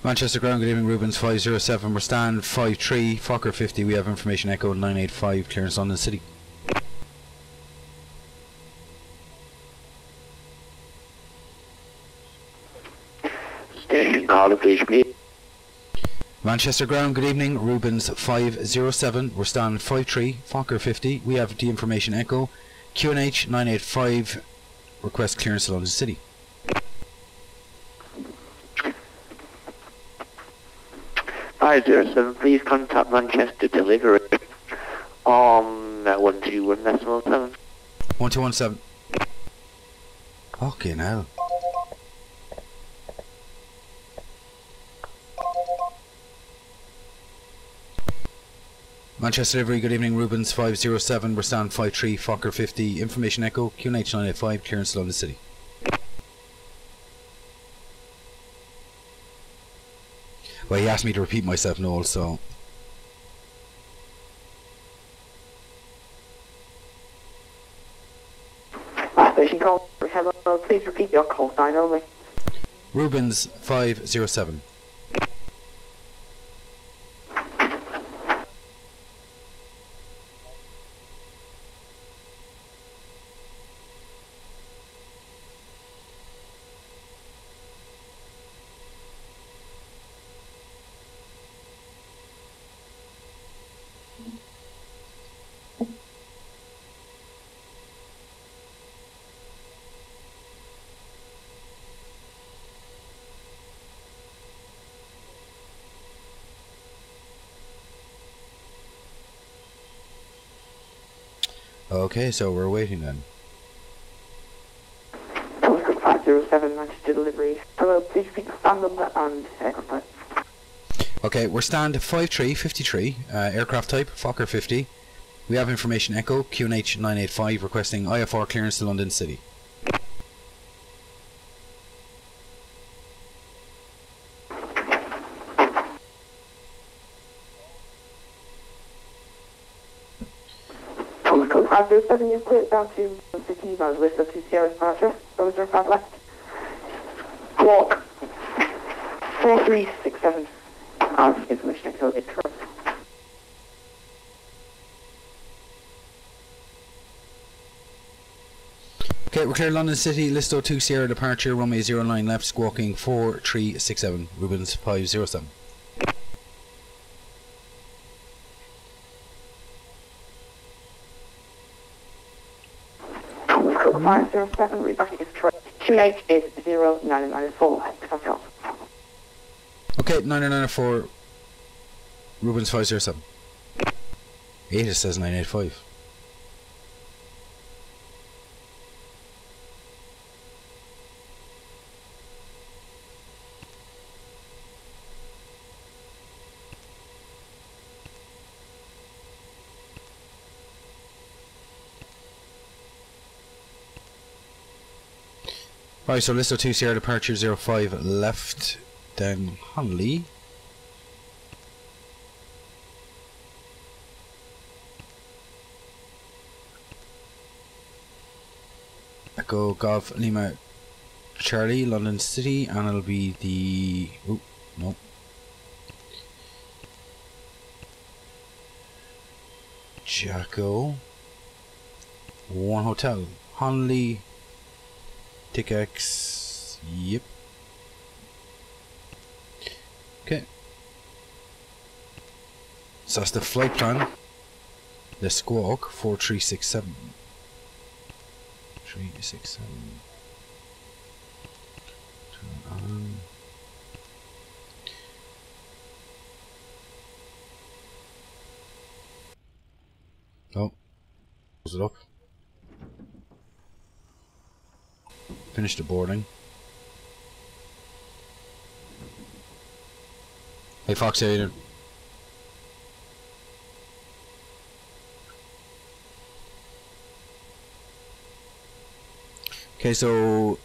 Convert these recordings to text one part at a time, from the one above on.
Manchester Ground, good evening, Rubens 507, we're stand 53, Fokker 50, we have information echo 985, clearance London City. Station call, please. Manchester Ground, good evening, Rubens 507, we're stand 53, Fokker 50, we have the information echo, QNH 985, request clearance to London City. Hi, 07, please contact Manchester Delivery on 121.7. 1217. Fucking hell. Manchester Delivery, good evening, Rubens 507, we're stand 53, Fokker 50, information echo, QNH 985, clearance to London City. Well, he asked me to repeat myself, Noel, so... Station call, hello, please repeat your call sign only. Rubens 507. Okay, so we're waiting then. 507 Manchester Delivery. Hello, please repeat the stand number and aircraft type. Okay, we're stand 5353, aircraft type, Fokker 50. We have information echo, QNH 985, requesting IFR clearance to London City. After 7 years clear down to 15 miles west of 2 Sierra departure, those are 5 left. Walk 4367. Information echo is correct. Okay, we're clear London City, Listo 2 Sierra departure, runway 09 left, squawking 4367, Rubens 507. Cool, 507, reporting is correct. QH is 0994. Okay, 9994, Rubens 507. 8 it says 985. Right, so Listo 2 Sierra departure 05 left, then Honley. Echo Golf Lima Charlie, London City, and it'll be the... oh, no. Jacko. 1 Hotel. Honley. TickX. Yep. Okay. So that's the flight plan. The Squawk 4367. 367. Turn on. Oh. Close it up. Finish the boarding. Hey Fox, how you doing? Okay, so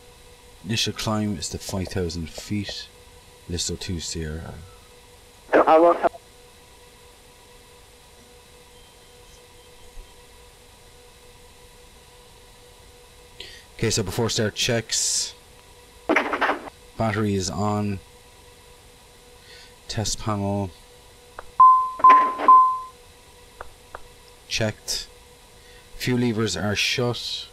initial climb is the 5,000 feet. Listo 2 Sierra. I will have Okay, so before start checks, battery is on, test panel checked, fuel levers are shut,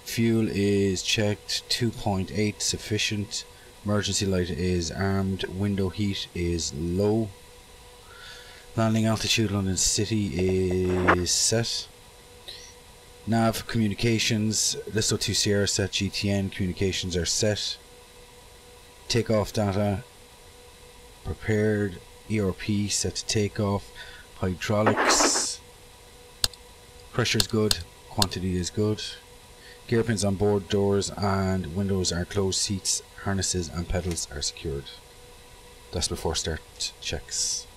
fuel is checked, 2.8 sufficient, emergency light is armed, window heat is low, landing altitude London City is set. Nav communications, Listo 2 Sierra set, GTN communications are set. Takeoff data prepared, ERP set to takeoff. Hydraulics, pressure is good, quantity is good. Gear pins on board, doors and windows are closed, seats, harnesses and pedals are secured. That's before start checks.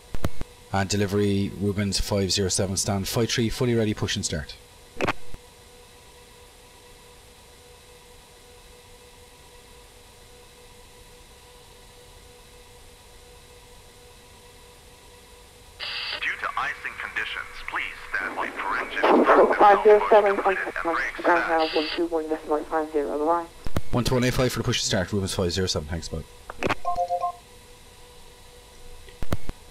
And delivery, Rubens 507, stand 53, fully ready, push and start. So 507 on Carenado 121.50, bye. 12185 for the push to start, Rubens 507, thanks bud.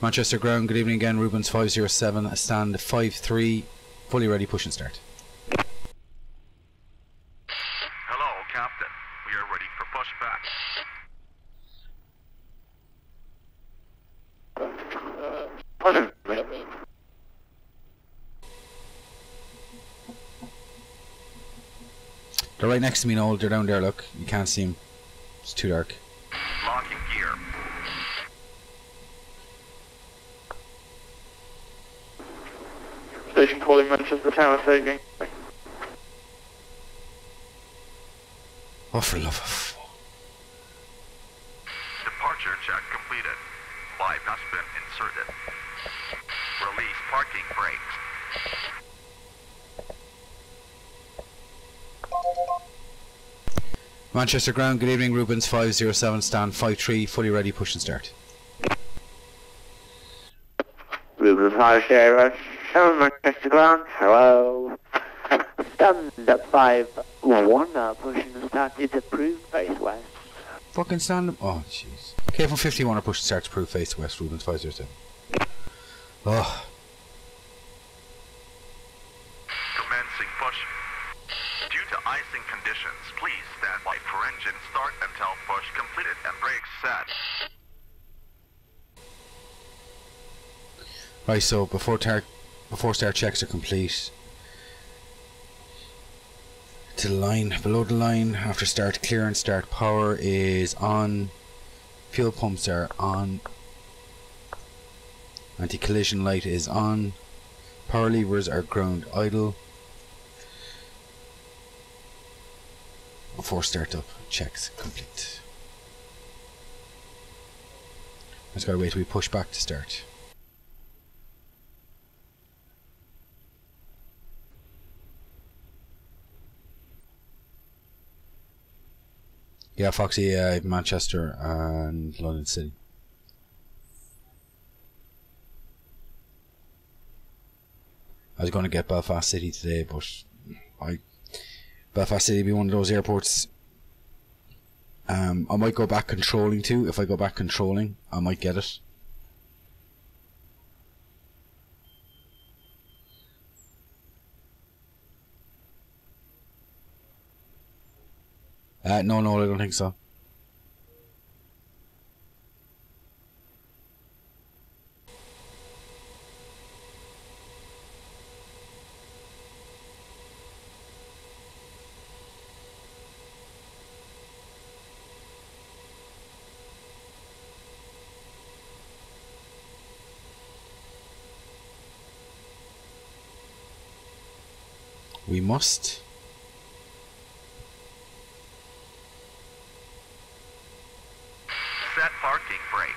Manchester ground, good evening again, Rubens 507, stand 53, fully ready, push and start. Hello, Captain. We are ready for pushback. They're right next to me now, they're down there, look. You can't see them. It's too dark. Locking gear. Station calling Manchester Tower taking. Oh, for love of... Departure check completed. Pipe has been inserted. Release parking brakes. Manchester ground, good evening, Rubens 507, stand 53, fully ready, push and start. Rubens 507, Manchester ground, hello. Stand at 511, pushing the start is approved, face west. Fucking stand up. Oh, jeez. Okay, from 51, push and start to prove face west, Rubens 507. Oh. Commencing push. Due to icing conditions, please stand by for engine start until push completed and brakes set. Right, so before start checks are complete, to the line, below the line, after start clearance, start power is on, fuel pumps are on, anti-collision light is on, Power levers are ground idle. Before startup, checks complete. Just gotta wait till we push back to start. Yeah, Foxy, Manchester and London City. I was going to get Belfast City today, but Belfast City be one of those airports. I might go back controlling too. If I go back controlling, I might get it. No, I don't think so. We must. Set parking brakes.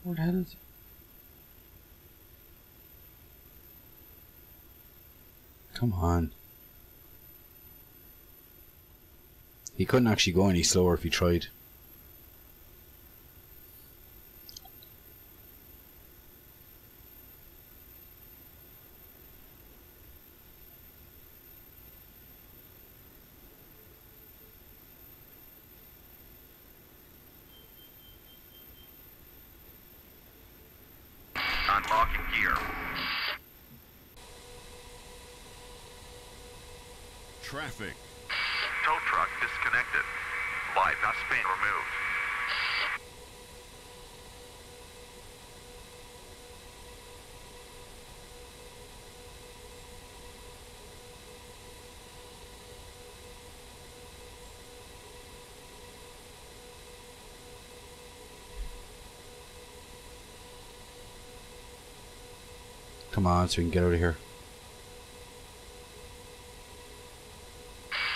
What the hell is it? Come on. He couldn't actually go any slower if he tried. Unlocking gear. Traffic. Tow truck disconnected. Bypass pin removed. Come on, so we can get out of here.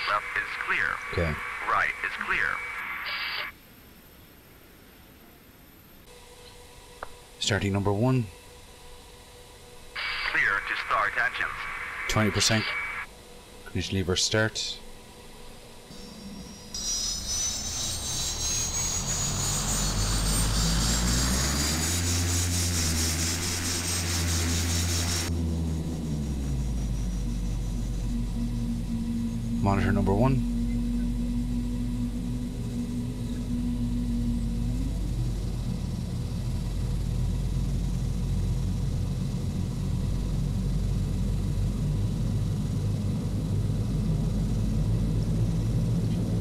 Left is clear. Okay. Right is clear. Starting number 1. Clear to start engines. 20%. Ignition lever start. Monitor number 1.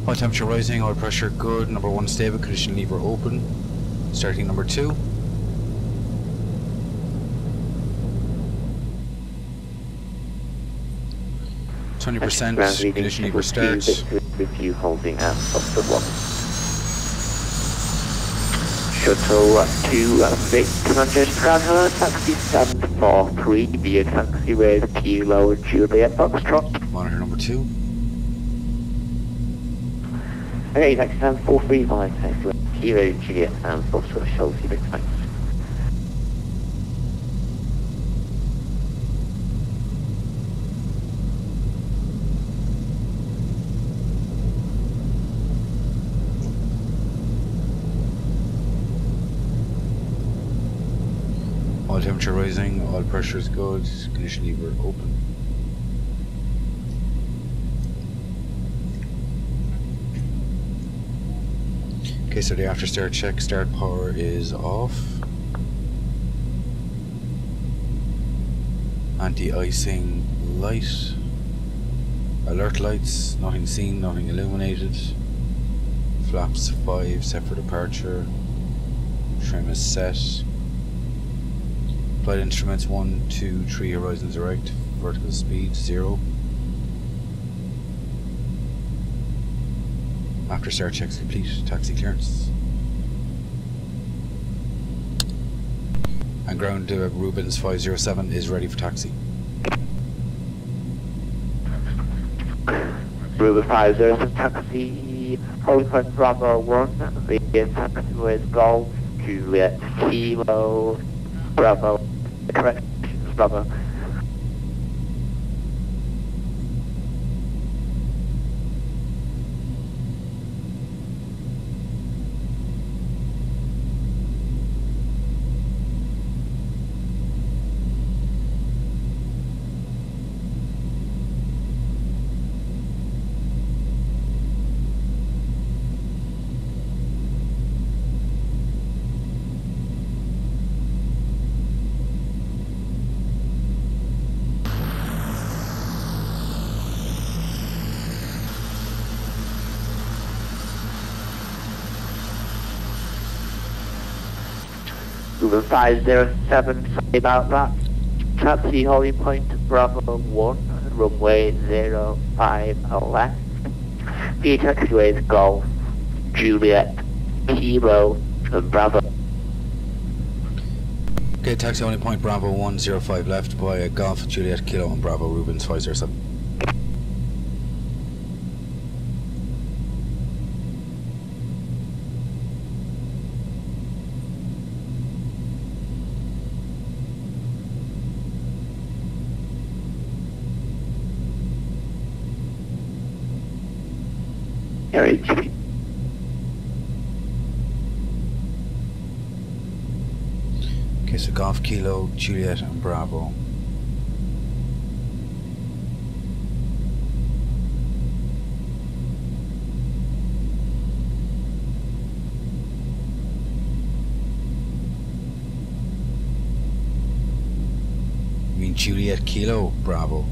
Oil temperature rising, oil pressure good. Number 1 stable, condition lever open. Starting number 2. %, condition lever starts. With you holding out of the one. Shuttle to Vic, Manchester Ground, hello, taxi stand for 3, be a taxi with Kilo Juliet Foxtrot. Monitor number 2. Okay, taxi stand 435, taxi with Kilo Juliet and Foxtrot, Shuttle to Vic, thanks. Oil temperature rising, oil pressure is good, ignition lever open. Okay, so the after start check, start power is off. Anti-icing light. Alert lights, nothing seen, nothing illuminated. Flaps 5, set for departure. Trim is set. Flight instruments 1, 2, 3, horizons right. Vertical speed 0. After start checks complete, taxi clearance. And ground Rubens 507 is ready for taxi. Ruben 507 taxi, holding point Bravo 1, via taxiway Golf, Juliet, Kilo, Bravo, correct, Bravo. Ruben 507, sorry about that. Taxi holding point Bravo 1, runway 05 left. Via taxiways Golf, Juliet, Kilo, and Bravo. Okay, taxi only point Bravo 105 left via Golf, Juliet, Kilo and Bravo Rubens 507. Carriage. Okay, so Golf, Kilo, Juliet and Bravo. You mean Juliet, Kilo, Bravo?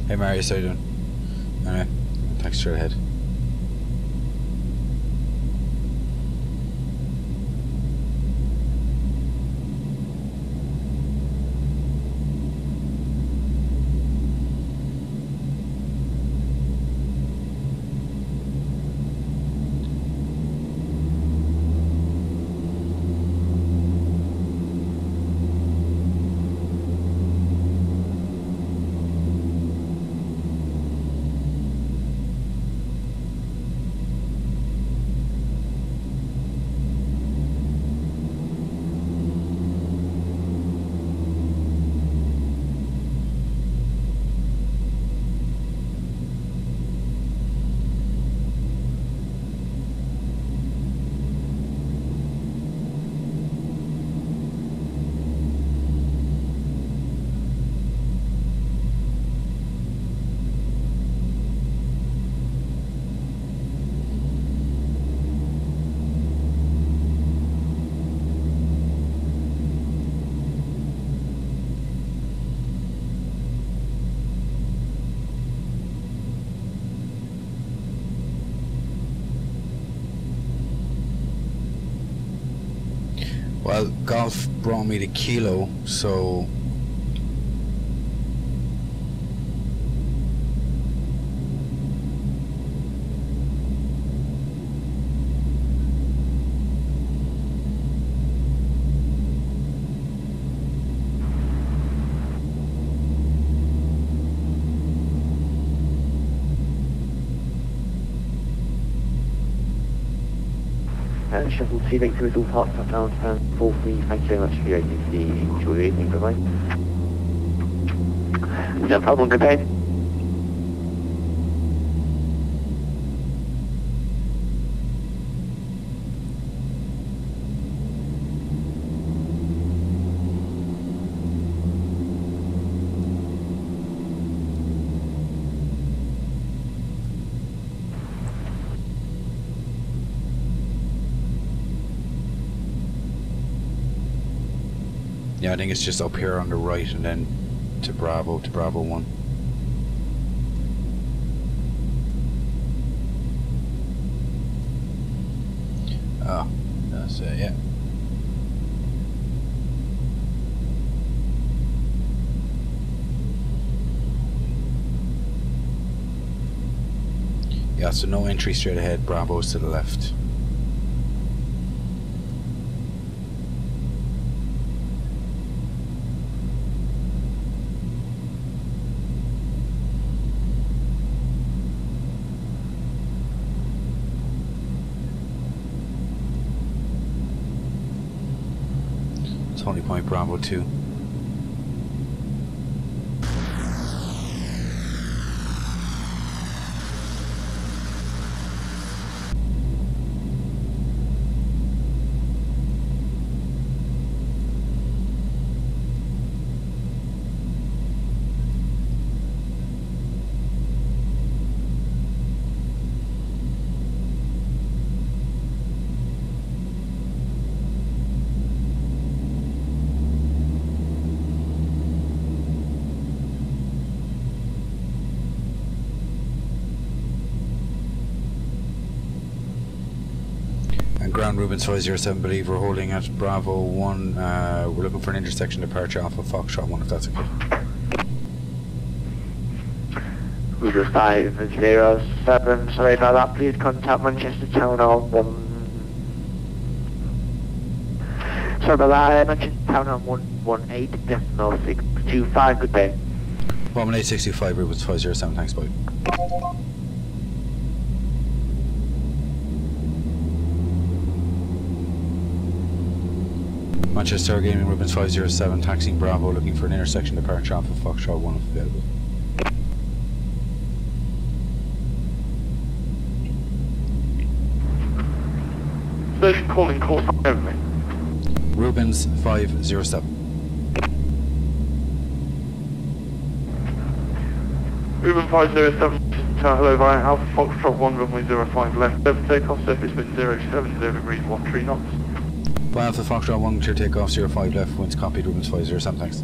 Hey Marius, how you doing? Alright, thanks, straight ahead. Well, Golf brought me to Kilo, so Shuttle C-Victor is all parked up now, and full free. Thank you very much for your agency. Enjoy your evening, bye-bye. No problem, good day. Yeah, I think it's just up here on the right and then to Bravo 1. Oh, that's it, yeah. Yeah, so no entry straight ahead, Bravo's to the left. Tony Point Bravo 2. Ground Rubens 507, believe we're holding at Bravo 1. We're looking for an intersection departure off of Foxtrot 1, if that's okay. Rubens 507, sorry about that, please contact Manchester Town on 1. Sorry about that, Manchester Town on 118, decimal 625, good day. 11865, Rubens 507, thanks, bye. Manchester Gaming Rubens 507, taxiing Bravo, looking for an intersection departure off of Foxtrot 1 if available. Station calling call sign only. Rubens 507. Ruben 507, hello via Alpha Foxtrot 1, runway 05 left, over takeoff, surface wind 070 degrees, 13 knots. By Alpha Foxtrot 1, clear takeoff 05 left, winds copied, Rubens 507, thanks.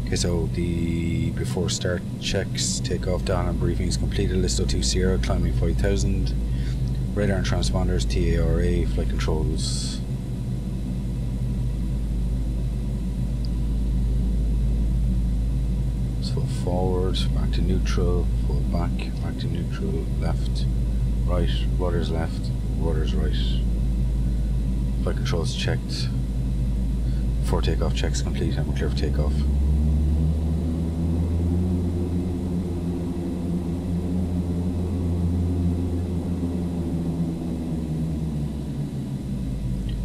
Okay, so the before start checks, takeoff down and briefings completed, Listo 2 Sierra, climbing 5000, radar and transponders, TARA, flight controls. Forward, back to neutral, full back to neutral, left, right, rudders left, rudders right. Flight controls checked. Before takeoff checks complete and we're clear for takeoff.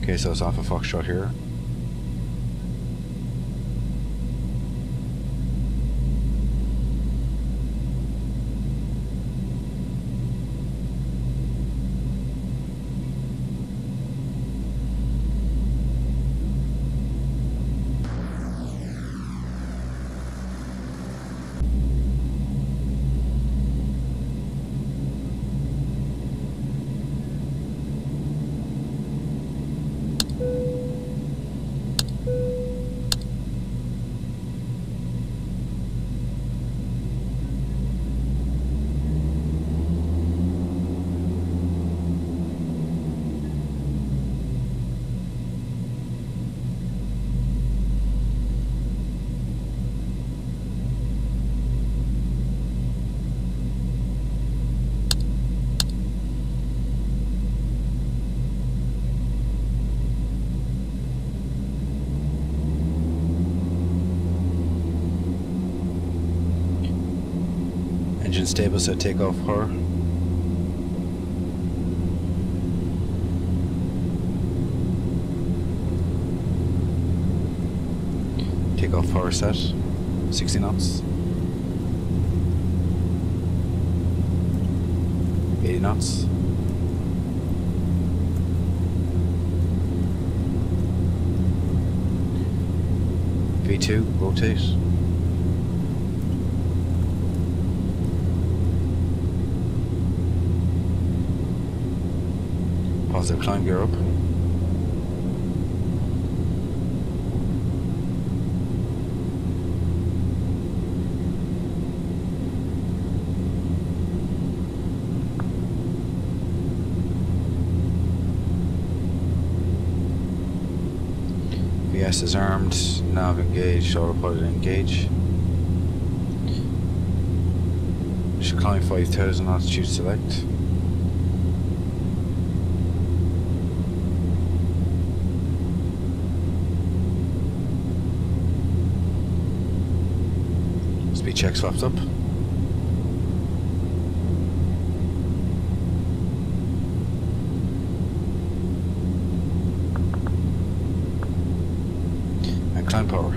Okay, so it's off a Foxtrot here. Engine stable, so takeoff her. Takeoff power set, 60 knots. 80 knots. V2, rotate. Positive, climb gear up. VS is armed, nav engaged, autopilot engage. Should climb 5,000, altitude select. Speed check swapped up. And climb power.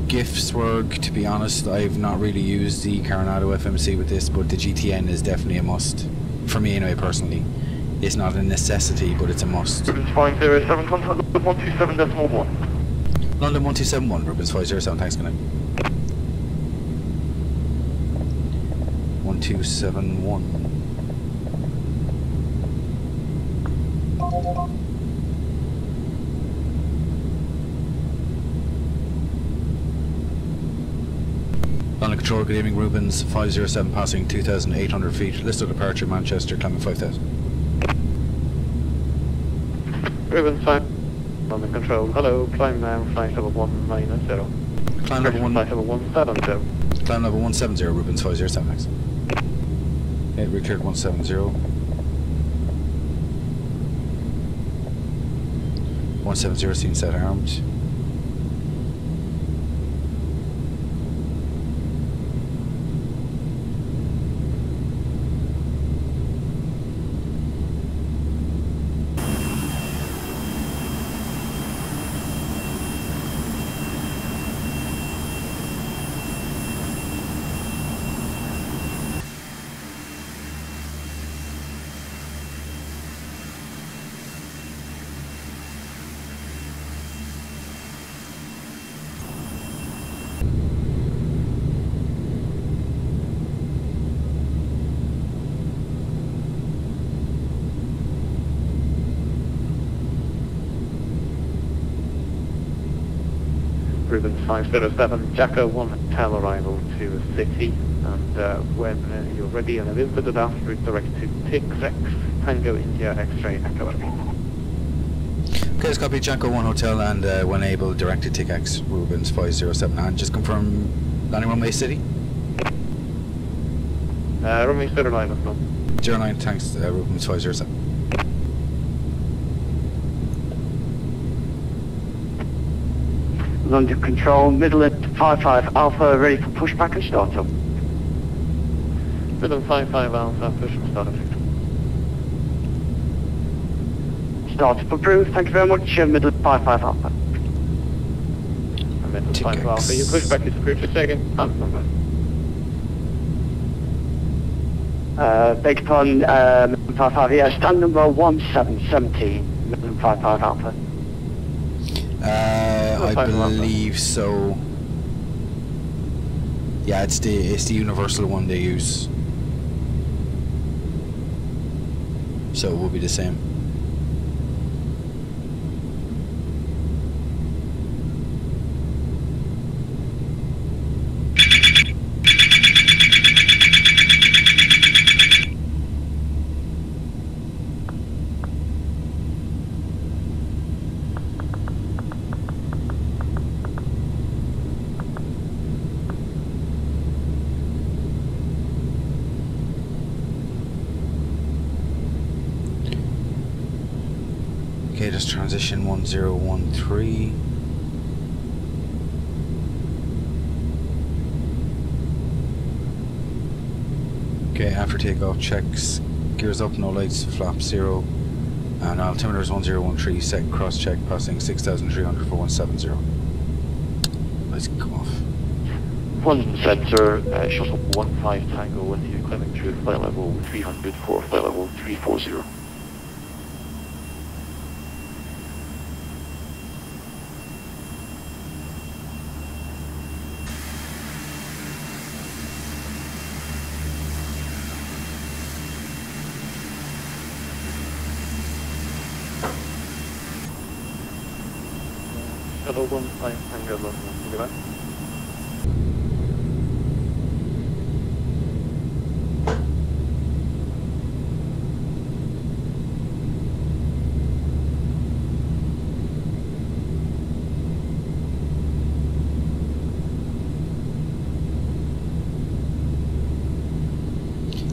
GIF Swerg, to be honest, I've not really used the Carenado FMC with this, but the GTN is definitely a must. For me anyway, personally. It's not a necessity, but it's a must. Rubens 507, contact London 127.1. London 1271, Rubens 507, thanks, good night. 1271. London Control, good evening, Rubens 507 passing 2,800 feet. List of departure, Manchester, climbing 5,000. Rubens 5, London Control, hello, climb now, flight level 190. Climb level 1. Flight level 170. Climb level 170, Rubens 507, thanks. Okay, recleared 170. 170, scene set armed. Rubens 507, Jacko 1 hotel arrival to the city, and when you're ready and Elizabeth is asked, route direct to TX, Tango India X-ray Echo. Okay, let's copy Janko 1 Hotel and when able, directed TX, Rubens 507, and just confirm landing runway city? Runway 09 as well. 09, thanks, Rubens 507. London Control, middle at 55 Alpha, ready for pushback and start up. Middle 55 Alpha, push and start up. Start up approved, thank you very much, middle 55 Alpha. And middle 55 Alpha, your pushback is approved for second. Beg your pardon, middle 55, yeah, stand number 1717, middle 55 Alpha. I believe so. Yeah, it's the universal one they use, so it will be the same. Okay, just transition 1013. Okay, after takeoff, checks, gears up, no lights, flap 0, and altimeter is 1013, second cross check, passing 6,300 for 170. Let's come off. London Centre, shuttle 15 Tango with you, climbing through flight level 300 for flight level 340. Shuttle 15 Tango, London, look at that.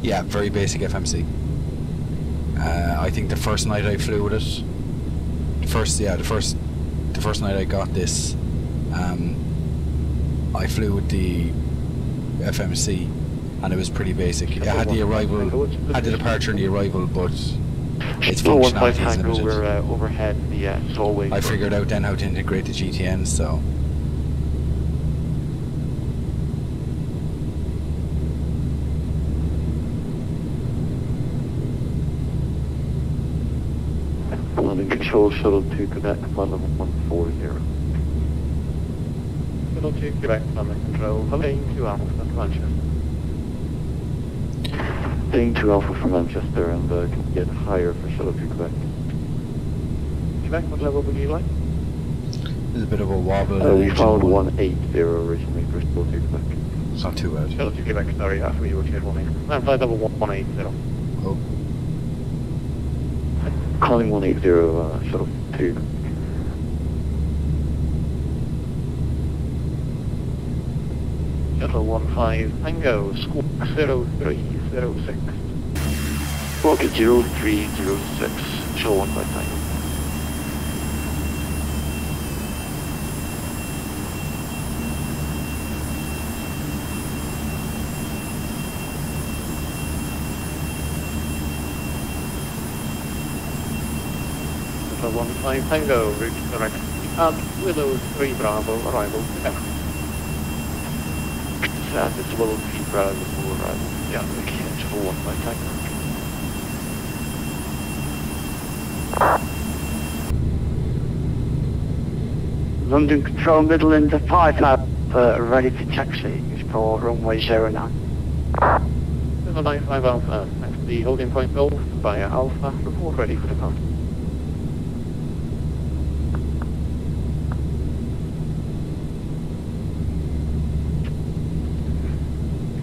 Yeah, very basic FMC. I think the first night I flew with it, the first night I got this, I flew with the FMC, and it was pretty basic. It had the arrival, had the departure and the arrival, but its functionality is limited. We're overhead the hallway. I figured out then how to integrate the GTN, so. Landing control shuttle 2 Quebec, flight level 140. Shuttle 2 Quebec, landing control, heading to Alpha from Manchester. Heading to Alpha from Manchester and can get higher for shuttle 2 Quebec. Quebec, what level would you like? There's a bit of a wobble. We found 180 originally for shuttle 2 Quebec. It's not too bad. Shuttle 2 Quebec, sorry, after we rotate 180. Land flight level 180. Oh. Calling 180, shuttle 2. Shuttle 15 Tango, squawk 0306. Squawk 0306, shuttle 15 Tango. Shuttle 15 Tango, route direct. Willow 3 Bravo, arrival. It's Willow 3 Bravo, arrival. Yeah, okay, shuttle 15 Tango. London Control Midland to 5 ready for taxi for runway 09. 795 Alpha, that's the holding point Golf via Alpha, report ready for departure.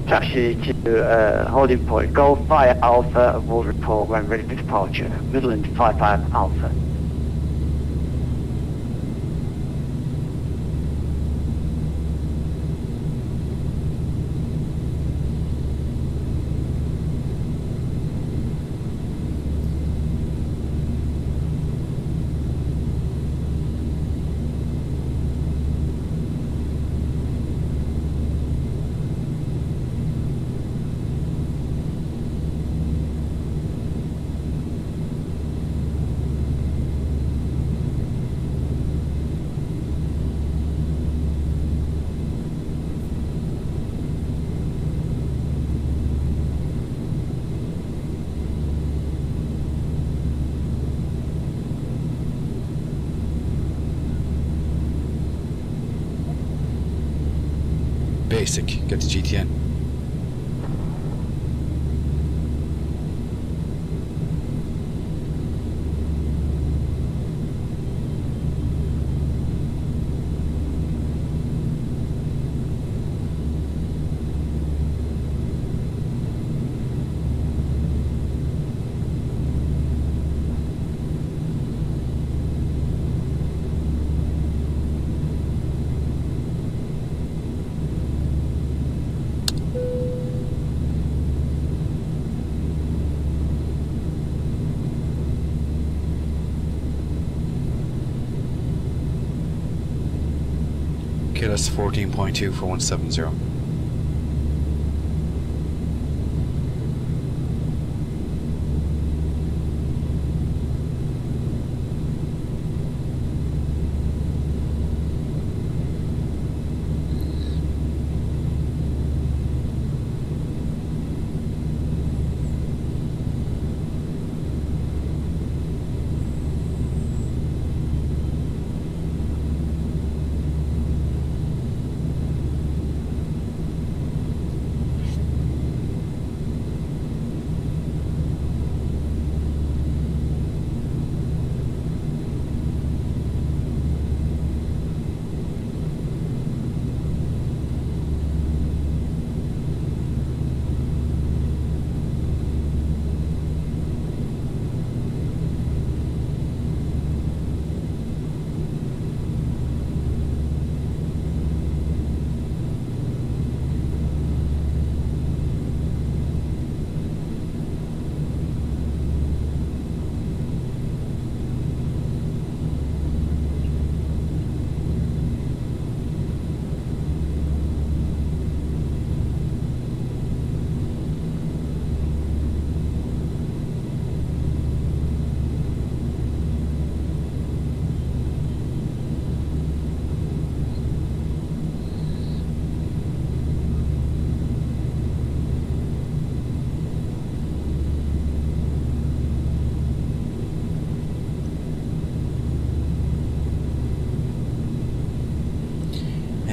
Taxi to holding point Golf via Alpha and will report when ready for departure. Midland 55 Alpha. Basic, get the GTN. Okay, that's 14.2 for 170.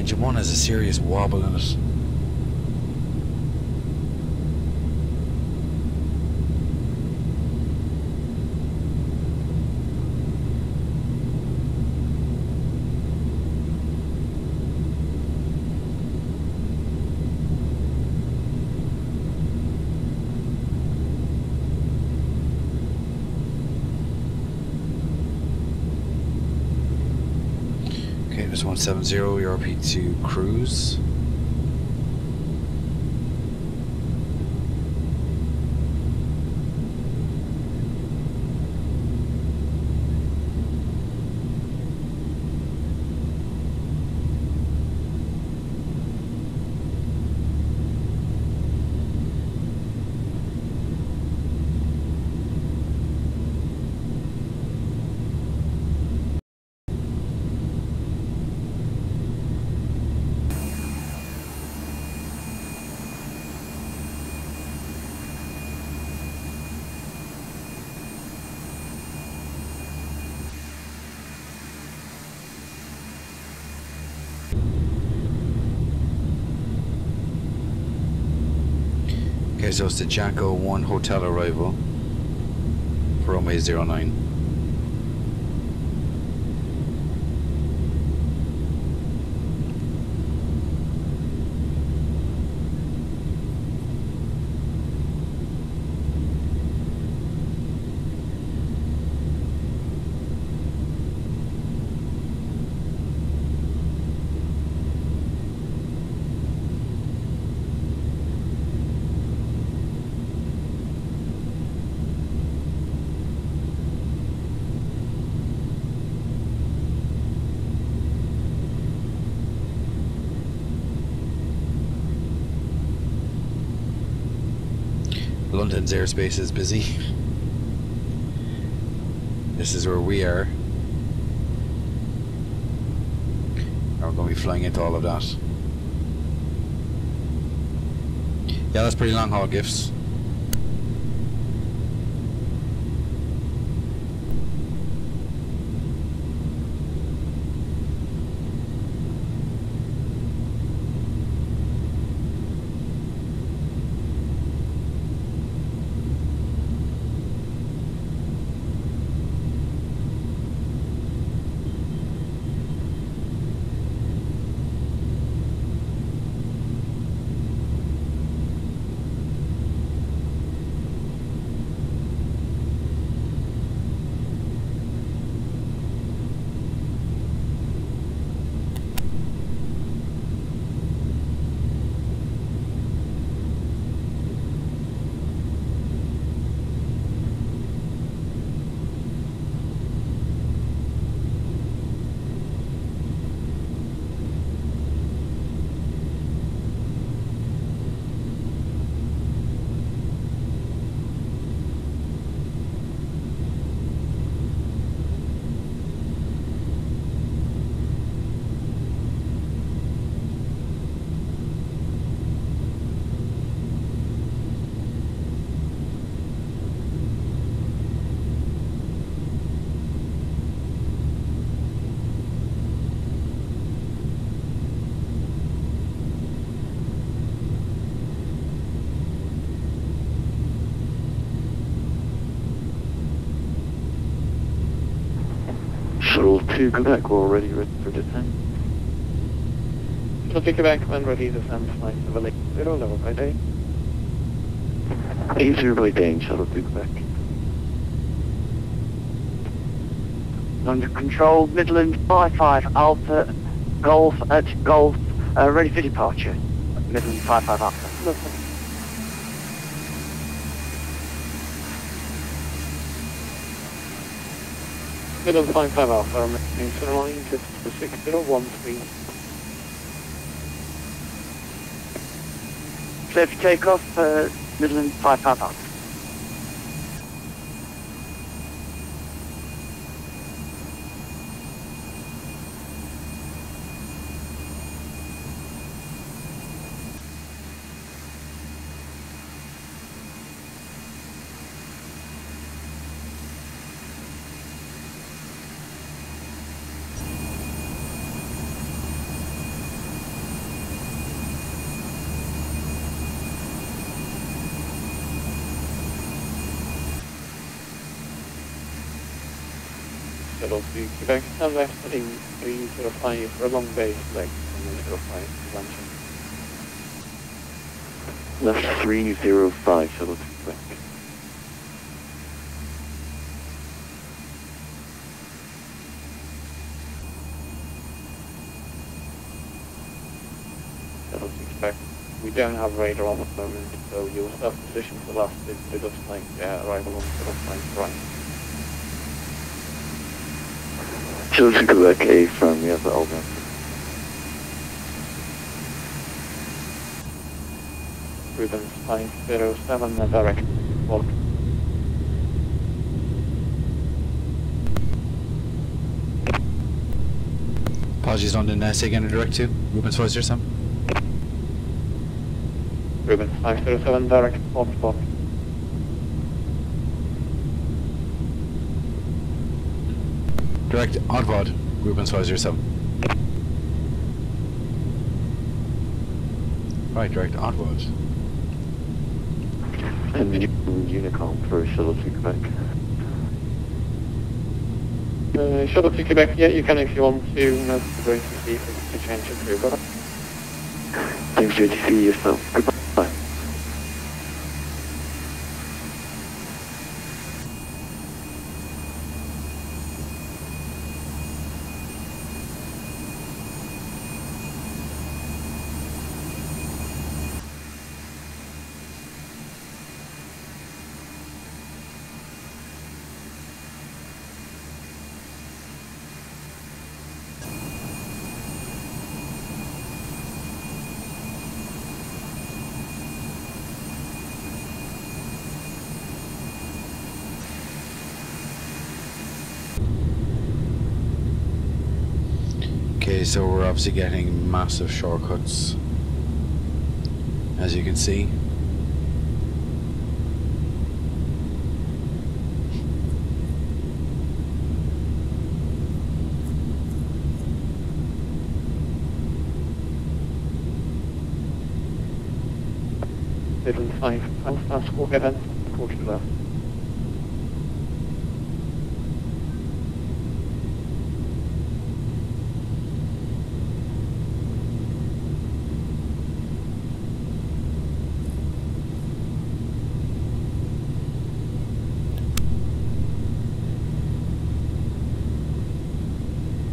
Engine 1 has a serious wobble in it. Okay, there's 170, your RP2 cruise. Okay, so it's the Jacko 1 hotel arrival for runway 09. London's airspace is busy. This is where we are. And we're going to be flying into all of that. Yeah, that's pretty long haul gifts. Shuttle 2, Quebec, we're already ready for descent. Shuttle 2, Quebec, command ready to descend, flight level 80, level by day. 80 by day, Shuttle 2, Quebec. Under control, Midland 55 Alpha, Golf at Golf, ready for departure. Midland 55 Alpha. Midland 55 Alpha, maintain line to 6013. Clear for takeoff, Midland 55 Alpha. Shuttle to Quebec, stand left heading 305 for a long base leg, 305 launching. Left 305, shuttle to Quebec. Shuttle to Quebec. We don't have radar on the moment, so you'll have position for the last bit, but it looks like arrival on shuttle flank right. Shuttle to Quebec, A firm, we have the over. Rubens 507, direct. Walk. Apologies, London, say again in direct to Rubens 507. Rubens 507, direct. Walk. Direct Oddvod, Rubens 507. Right, direct Oddvod. And Unicom for shuttle to Quebec. Shuttle to Quebec, yeah, you can if you want to. No, going to see if to change it through, but Thanks, JTC, yourself. Goodbye. Okay, so we're obviously getting massive shortcuts, as you can see. Midland 5, fast walk ahead, quarter left.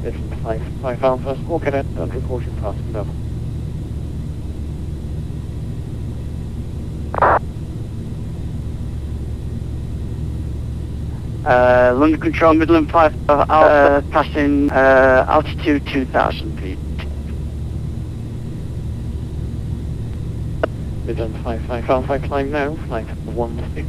Midland 5 alpha, walk ahead, and reporting fast enough. London Control, Midland 5, passing altitude 2,000 feet. Midland 5 alpha, climb now, flight 160.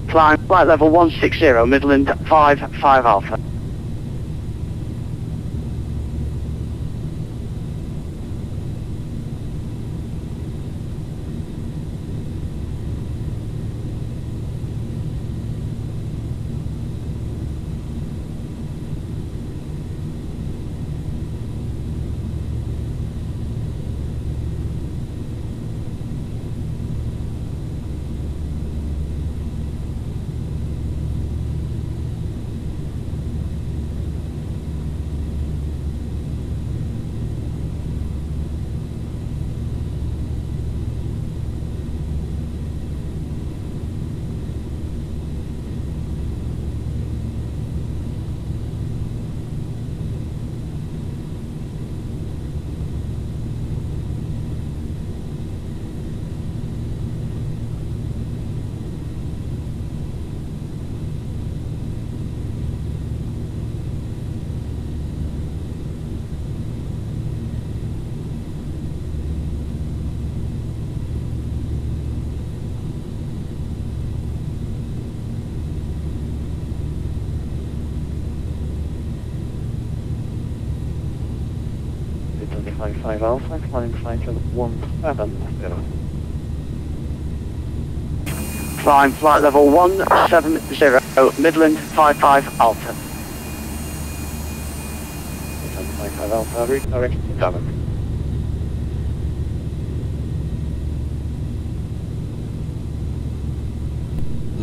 Climb flight level 160, Midland 5 Alpha. Midland 5 alpha, climb flight level 170. Climb flight level 170, Midland 55 Alpha. Midland 5 alpha, redirect to Devon.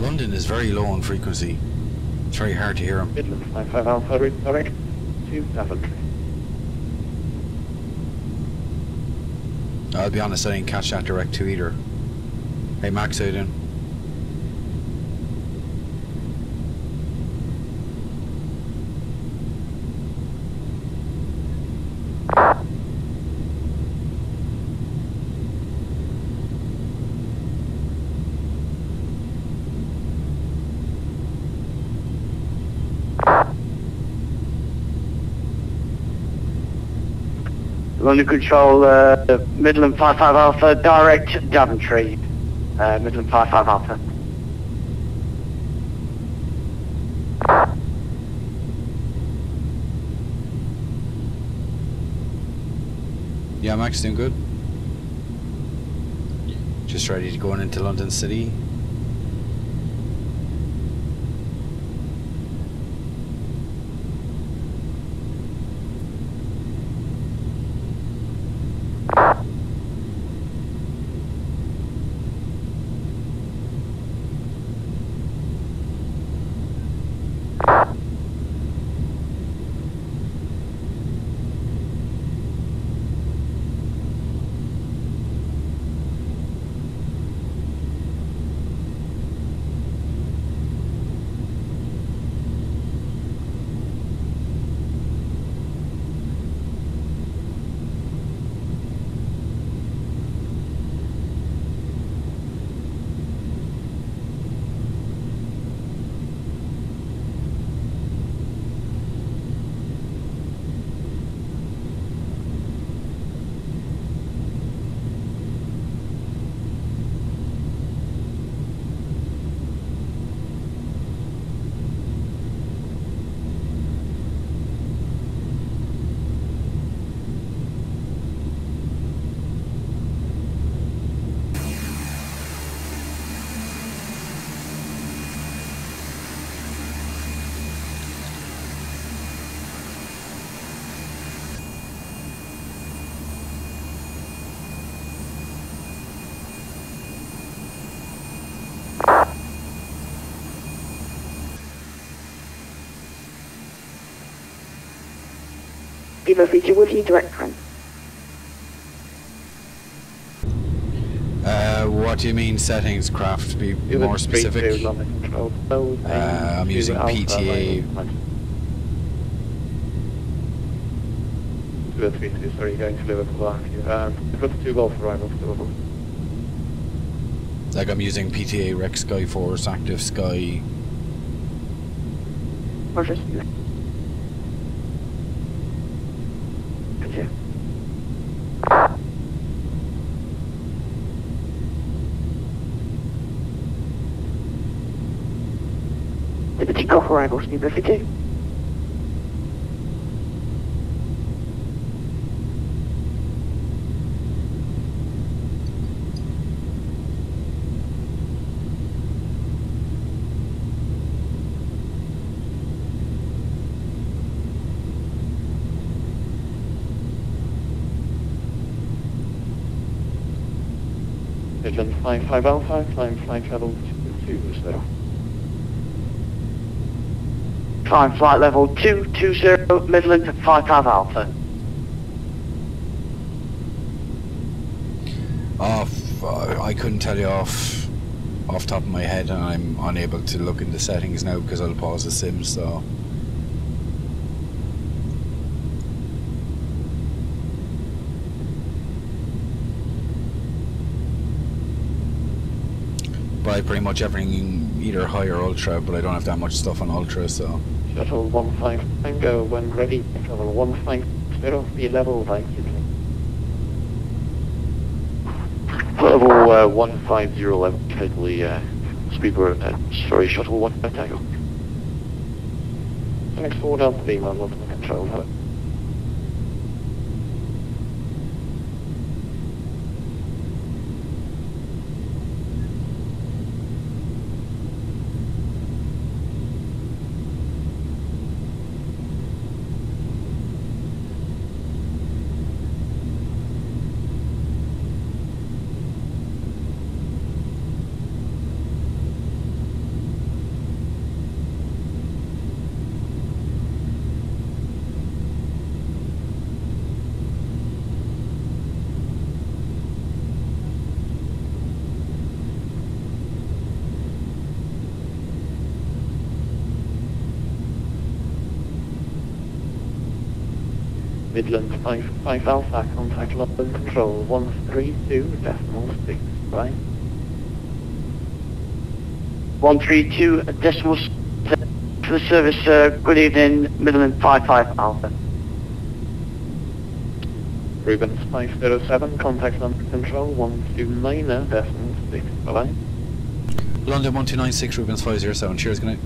London is very low on frequency. It's very hard to hear him. Midland 55 Alpha, route direct to Daventry. I'll be honest, I didn't catch that direct to either. Hey Max, how you doing? London Control, Midland 55 Alpha, direct Daventry. Midland 55 Alpha. Yeah, Max, doing good. Just ready to go into London City. Give a feature with you, direct friend. What do you mean settings, Craft? Be more specific. I'm using PTA. 232, sorry, going to Liverpool. Liverpool 2 Golf arrival to Liverpool. Like I'm using PTA Rec Sky Force, Active Sky. Roger. The takeoff arrival, speed 52. Midland 55 Alpha, climb flight level 2, so. Climb flight level 220, Midland 55 Alpha. I couldn't tell you off the top of my head, and I'm unable to look into settings now because I'll pause the sim, so. Buy pretty much everything either high or ultra, but I don't have that much stuff on ultra, so. Shuttle 15 Tango, when ready, level 150, be level by Kidley. Level 15011, Kidley, speedboard, sorry, shuttle 1 Tango. Next forward out the beam on London Control. Midland 5 Alpha, contact London Control 132.6, bye. 132.6 for the service, good evening, Midland 55 Alpha. Rubens 507, contact London Control 129.6, bye. London 1296, Rubens 507. Cheers, good night.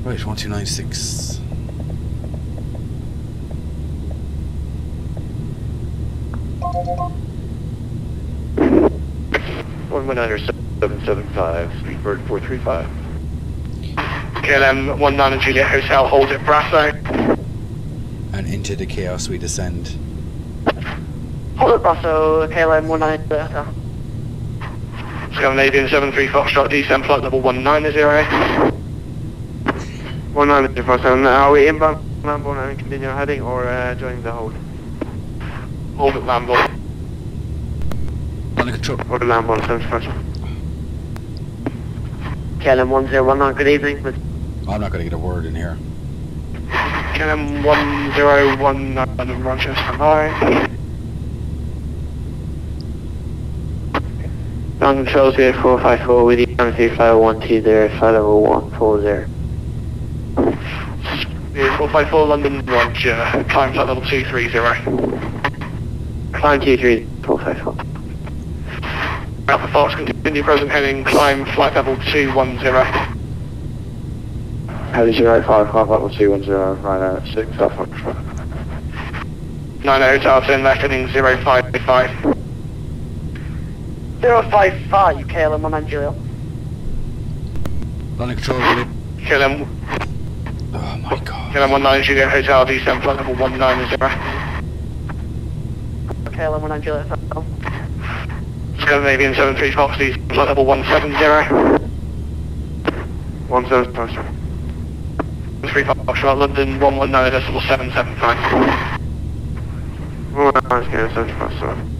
Right, 1296. One 775, Speedbird 435. KLM 19 Juliet Hotel, hold at Brasso. And into the chaos we descend. Hold up, Brasso, KLM 19 Delta. Scandinavian 73 Foxtrot, descent flight level 190. 19047, are we inbound Lamborn and continue heading or joining the hold? Hold at Lamborn. Under control. Or the Lamborn 71st. KLM 1019, good evening. I'm not going to get a word in here. KLM 1019 Rochester, hi. Ground control 454 with you, Amity flight 120, flight level 140. 454 London Roger, climb flight level 230. Climb 23454. Alpha Fox, continue present heading, climb flight level 210. Heading 085, flight level 210, right out 6 Alpha. 90 Delta in left heading 055. 055, KLM 19 Juliet. Under control, good evening. KLM, Oh my god. KLM 19 Juliet Hotel, descent flight level 190. KLM 19 Juliet. Scandinavian 73 Fox, descent flight level 170. 170. 3 Foxtrot, London 119.775. 190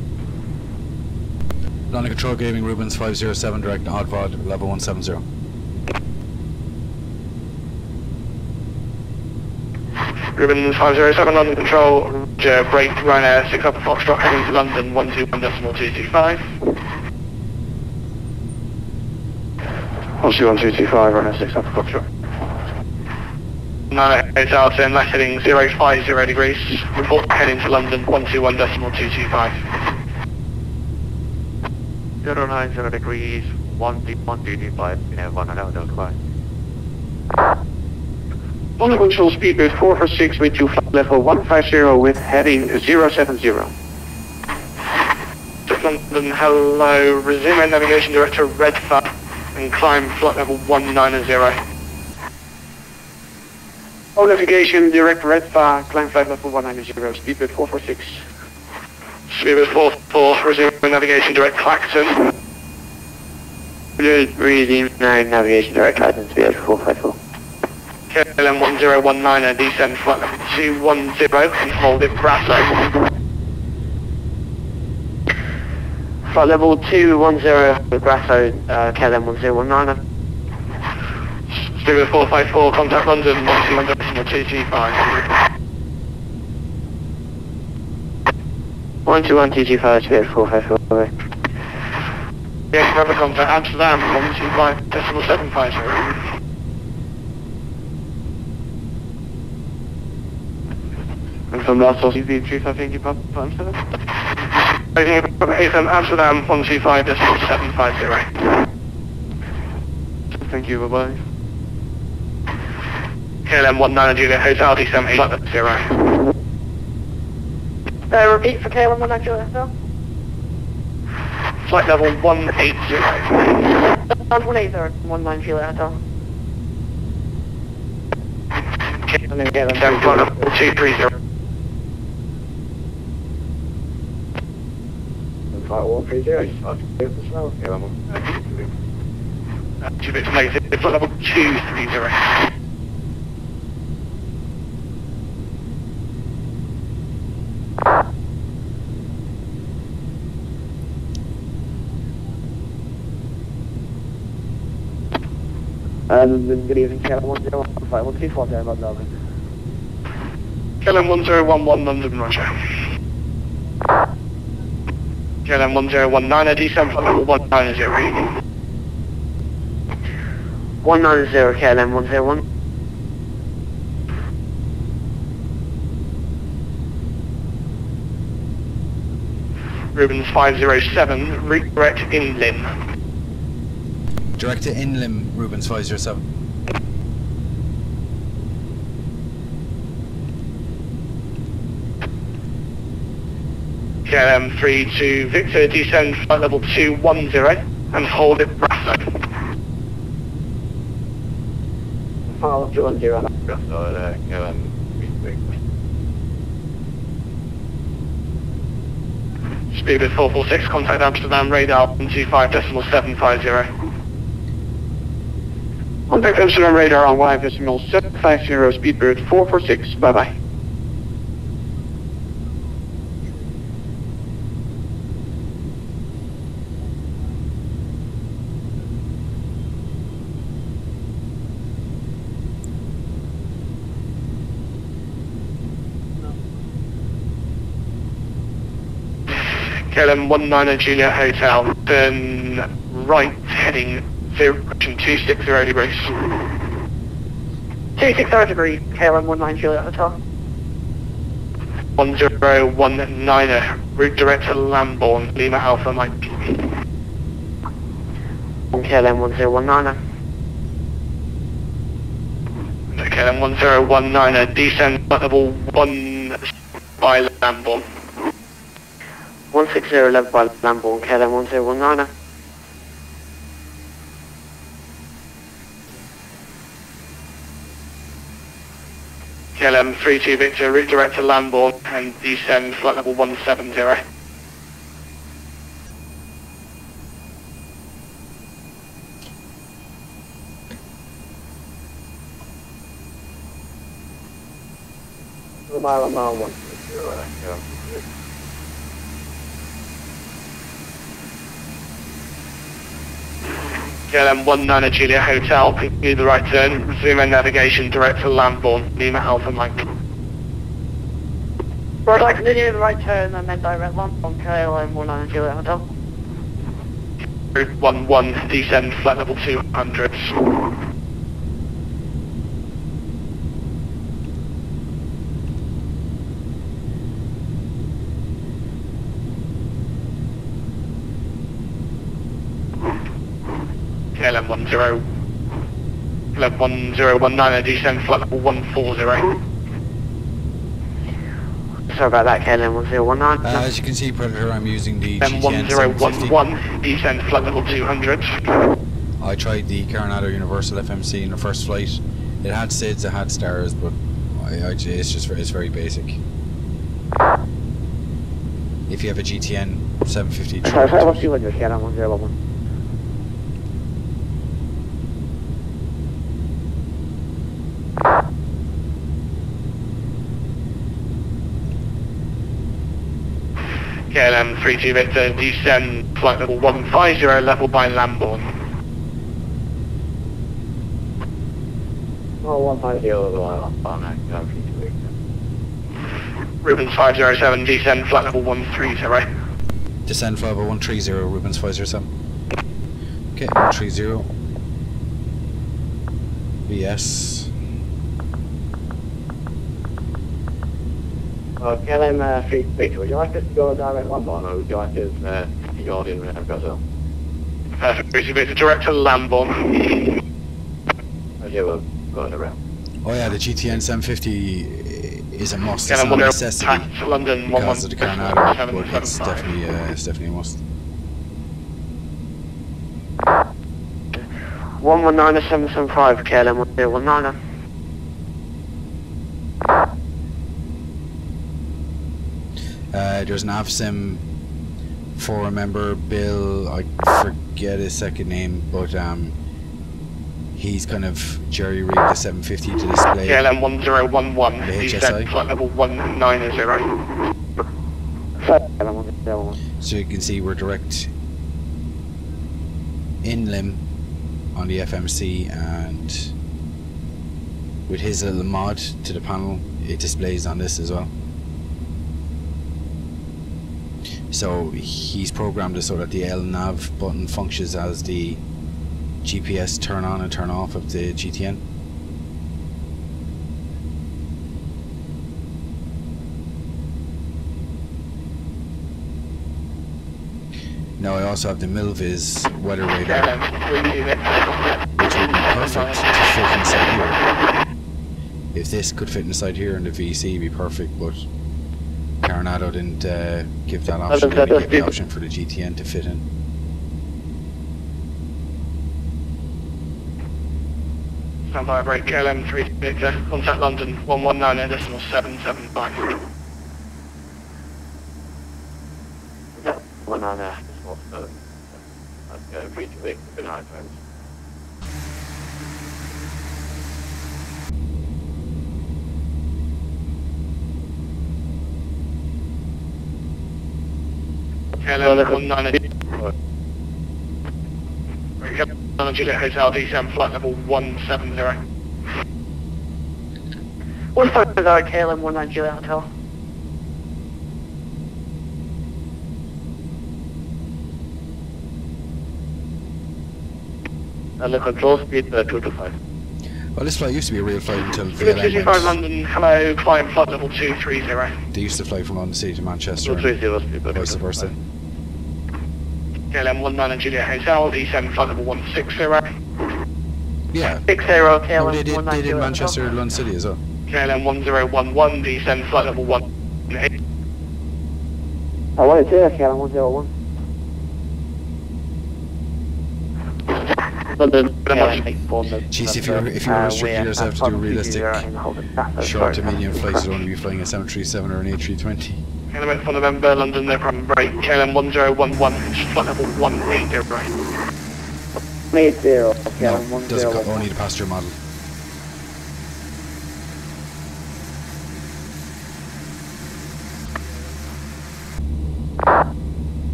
Under control, Gaming Rubens 507, direct Oddvod, level 170. Rubens 507, London Control, Roger, break, Ryanair 6 Upper Foxtrot, heading to London 121.225. 121.225, Ryanair 6 Upper Foxtrot. 98 Delta in left heading 050 degrees, report heading to London 121.225. 090 degrees, 125, you have 1 out of 5. London Control Speedbird 446 with you, flight level 150 with heading 070. London, hello, resume navigation director Redfar and climb flight level 190. Oh, navigation direct Redfar, climb flight level 190, Speedbird 446. Speedbird 44, resume navigation direct Clacton. Resume navigation direct Clacton, Speedbird 454. KLM 1019, descend flight level 210, and hold it Brasso. Flight level 210 with Brasso, KLM 1019. Speedbird 454, contact London 121.225. 121.225, Speedbird 454. Yeah, remember contact Amsterdam 125.750. And from last source, you've been 3580 Papa Amsterdam? Amsterdam 125.750. Thank you, bye-bye. KLM 19 Juliet Hotel, descent flight level 0. Repeat for KLM 19 Juliet Hotel. Flight level 180. 180, 19 Juliet Hotel. KLM flight level 230. Flight 130, Two bits negative, flight level 230. Good evening, KLM 1015, 124 there, about Melbourne. KLM 1011 London, roger. KLM 1019, descend flight level 190. 190, KLM 101. Rubens 507, redirect inland. Direct to Inlim, Rubens 507. KLM 32 Victor, descend flight level 210 and hold it Bravo. Follow 210. KLM 3 Speed with 446, contact Amsterdam radar 125.750. Contact Amsterdam radar on 5.750, speed bird 446, bye bye. KLM 19 Juliet Hotel, turn right heading 0.260 degrees. 260 degree, KLM 19 Juliet Hotel. 1019, route direct to Lambourne, Lima Alpha Mike. KLM 1019. KLM 1019, descend flight level 1 by Lambourne. 160 level by Lambourne, KLM 1019. KLM 32 Victor, route direct to Lambourne and descend flight level 170. Mile 1. KLM 19 Juliet Hotel, continue the right turn, resume and navigation direct to Lambourne, Lima Alpha Mike. Right, I continue the right turn and then direct Lambourne, KLM 19 Juliet Hotel. Route 11, descend flight level 200. KLM 1019, descend flight level 140. Sorry about that, KLM 1019. As you can see, Predator, I'm using the Then GTN 750. 1011, descend flight level 200. I tried the Carenado Universal FMC in the first flight. It had SIDS, it had stars, but it's very basic. If you have a GTN 750, try Sorry, it. what's your KLM 1011? KLM 32 Victor, descend flight level 150, level by Lambourne. Oh, 150 Rubens 507, descend flight level 130. Descend flight level 130, Rubens 507. Okay, 130. VS. KLM 3 would you like us to go direct Lambourne or would you like us to go in Brazil? Perfect, 32 Victor, direct to Lambourne. Okay, we'll go around. Oh yeah, the GTN 750 is a must. It's KLM not a necessity London because of the Carenado, but it's definitely a must. 119775, KLM 1019. There's an VATSIM for a member, Bill, I forget his second name, but he's kind of jerry-rigged the 750 to display KLM 1011, the descend HSI. flight level 190. So you can see we're direct in Lim on the FMC, and with his little mod to the panel, it displays on this as well. So he's programmed it so that the L nav button functions as the GPS turn on and turn off of the GTN. Now I also have the Milviz weather radar, which would be perfect to fit inside here. If this could fit inside here in the VC, it'd be perfect, but Carenado didn't give that option. They only gave the option for the GTN to fit in. Stand by break, KLM 3 Victor, contact London 119.775. 119.7. Let's go 3 Victor, good night, friends. KLM 119. Juliet Hotel D7 flight level 170. 150 KLM 19 Juliet Hotel. And the control speed 225. Well, this flight used to be a real flight until Juliet VLM 25 London, hello, climb flight level 230. They used to fly from London City to Manchester, and 230 speed vice versa. KLM 19 Juliet Hotel, D7 flight level 160. Yeah. 60 KLM No, they did 19 Juliet Manchester, Hotel. London City as well. KLM 1011, D7 flight level 18. I want to say KLM 101. London, Jeez, if you were restricting yourself to do realistic short to medium flights, you'd only be flying a 737 or an A320. KLM for November, London, no problem, break. KLM 1011, flight level 180. 80 No, KLM doesn't 101. only the passenger model.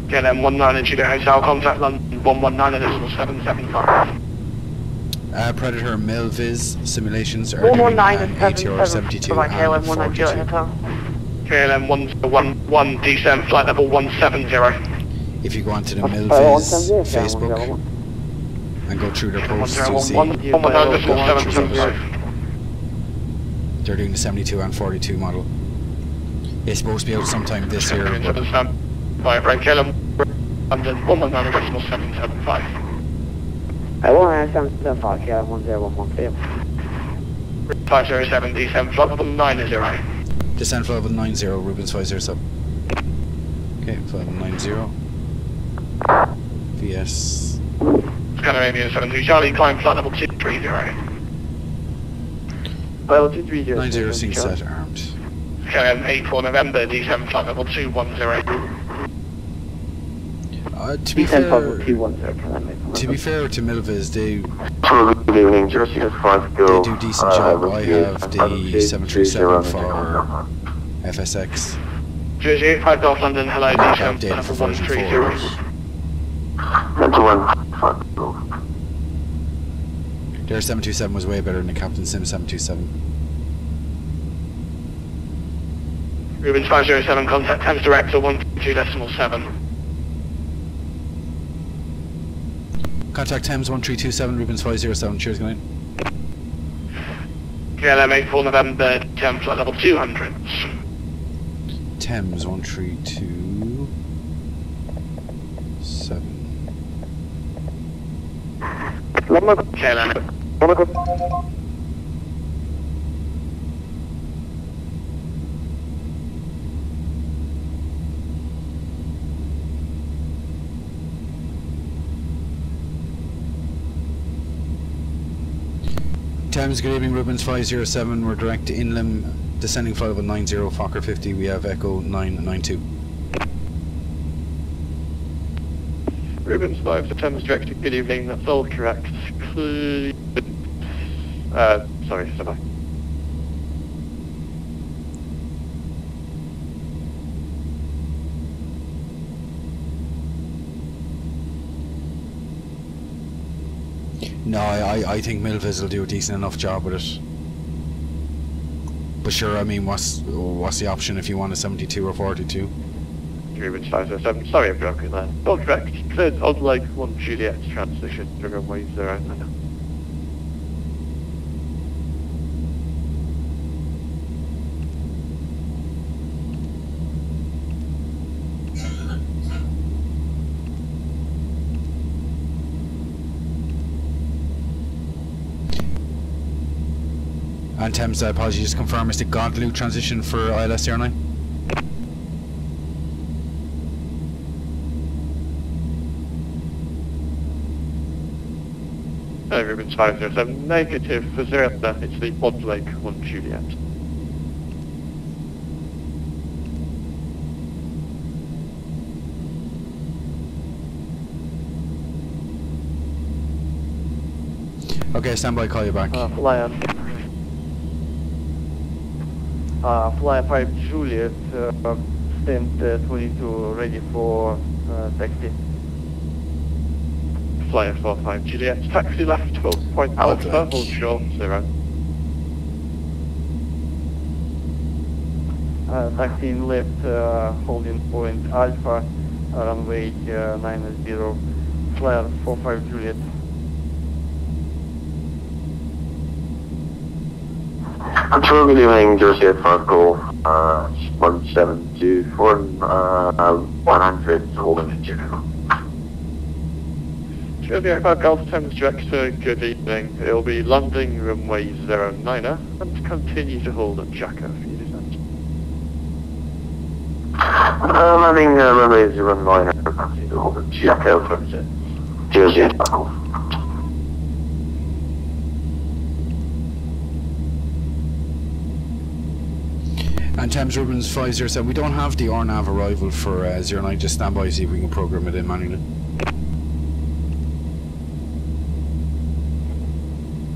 KLM 19 Juliet Hotel, contact London 119.775. Predator Milviz simulations are doing 119 an ATR 72 and KLM 19 Juliet 42. Hotel. KLM 1011, D7 flight level 170. If you go onto the 170, Milviz KLM Facebook 101. and go through their posts, you'll see 119.775. they're doing the 72 and 42 model. It's supposed to be out sometime this year, but By break, KLM London 119.775. I want to 775 KLM 1015. 507, D7 flight level 90. descend flight level 90, Rubens 507. Okay, flight level 90. VS. Carenado 72 Charlie, climb flight level 230. Level 230. 90 seems set armed. KLM 84 November, D7 flight level 210. To be D10 level fair, 210 to Milviz, they Good evening, Jersey has 5 go. do decent job. I have the 737 for FSX. Jersey 5 Golf London, hello, D7 Updated for level version 130. 4. Their 727 was way better than the Captain Sim 727. Rubens 507, contact Thames Director 132.7. Contact Thames 1327, Rubens 507. Cheers, good night. KLM 84 November, D10 flight level 200. Thames 1327. KLM. Thames, good evening, Rubens 507. We're direct to Inland, descending flight level 90, Fokker 50. We have Echo 992. Rubens 5 to Thames Director, good evening, that's all correct. Sorry, stand by. No, I think Milviz will do a decent enough job with it. But sure, I mean, what's the option if you want a 72 or 42? Rubens 507, sorry I'm broken there. All direct, cleared on leg 1 Juliet transition, runway 09. And Thames, apologies, just confirm, is the Godlu transition for ILS 09? Rubens 507, negative for 0, it's the odd leg 1 Juliet. Okay, stand by, call you back. Fly 5 Juliet, stand 22 ready for taxi. Flyer 45 Juliet, taxi left 12 point alpha, hold short 0. Taxiing left, holding point alpha, runway 90, flyer 45 Juliet. Control leaving Jersey at Fargo, 1724, 100, holding at Chicago. Jersey at Fargo, Thames Director, good evening. It'll be landing runway 09er and continue to hold at Jacko for your descent. Landing runway 09er, continue to hold at Jacko for Jersey at Fargo. And Thames Rubens 507, we don't have the RNAV arrival for 09, just stand by, see if we can program it in manually.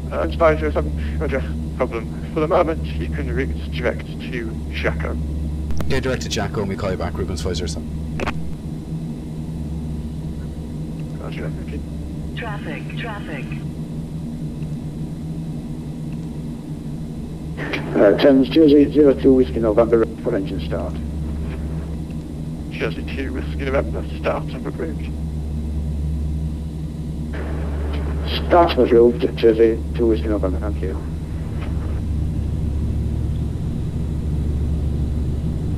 And 507, Roger, problem. For the moment, you can route direct to Jacko. Okay, direct to Jacko and we call you back, Rubens 507. Roger, thank you. Traffic. Thames Jersey 02 Whiskey November for engine start. Jersey 2 Whiskey November, start of approved. Start approved, Jersey 2 Whiskey November, thank you.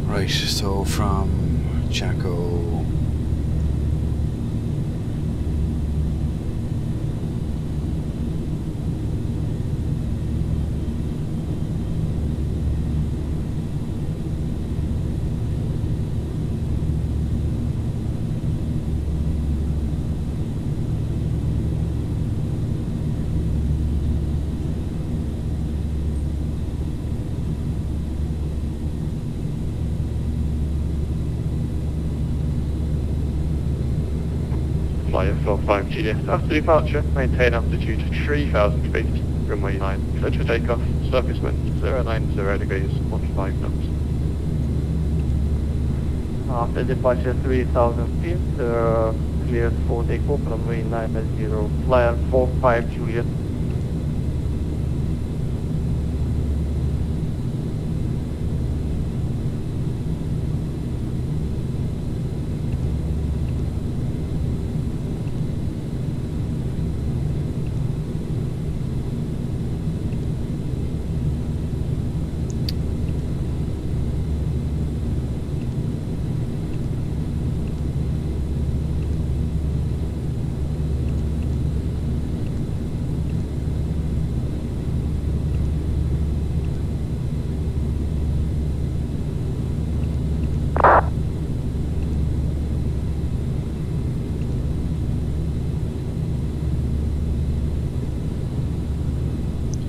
Right, so from Jacko... Flyer 45 Juliet, after departure, maintain altitude 3,000 feet, runway 9, clear for takeoff, surface wind 090 degrees, 15 knots. After departure 3000 feet, cleared for takeoff, runway 90, flyer 45 Juliet.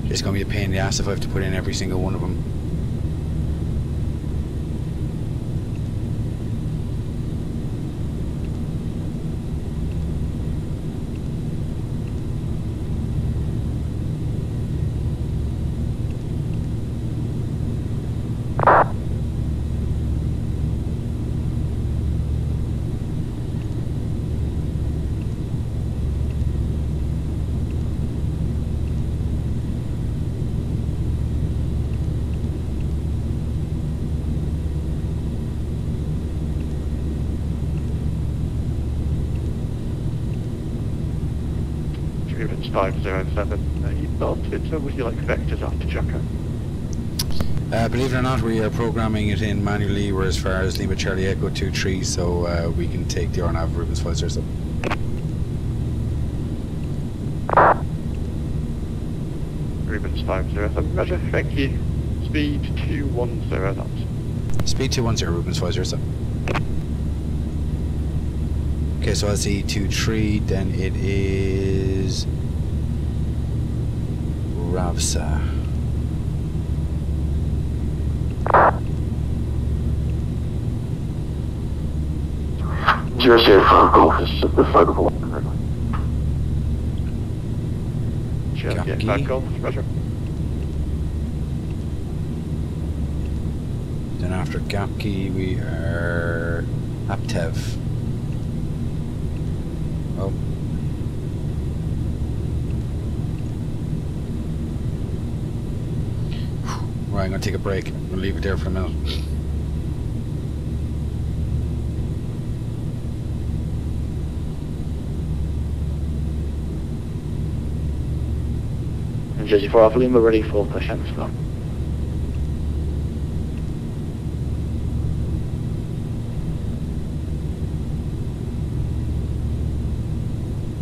It's going to be a pain in the ass if I have to put in every single one of them. 507. You started, so would you like vectors after Jacko? Believe it or not, we are programming it in manually. We're as far as Lima Charlie Echo 23, so we can take the RNAV Rubens 507. Rubens 507, roger, thank you. Speed 210 knots. Speed 210, Rubens 507. Okay, so LC 23, then it is Ravsa. Zero zero for golf is the flight of 11. Yeah, back golf, roger. Then after Gapki, we are Aptev. Oh. Right, I'm going to take a break. I'm going to leave it there for a minute. Jersey 4 Alpha Lima, ready for push and stop.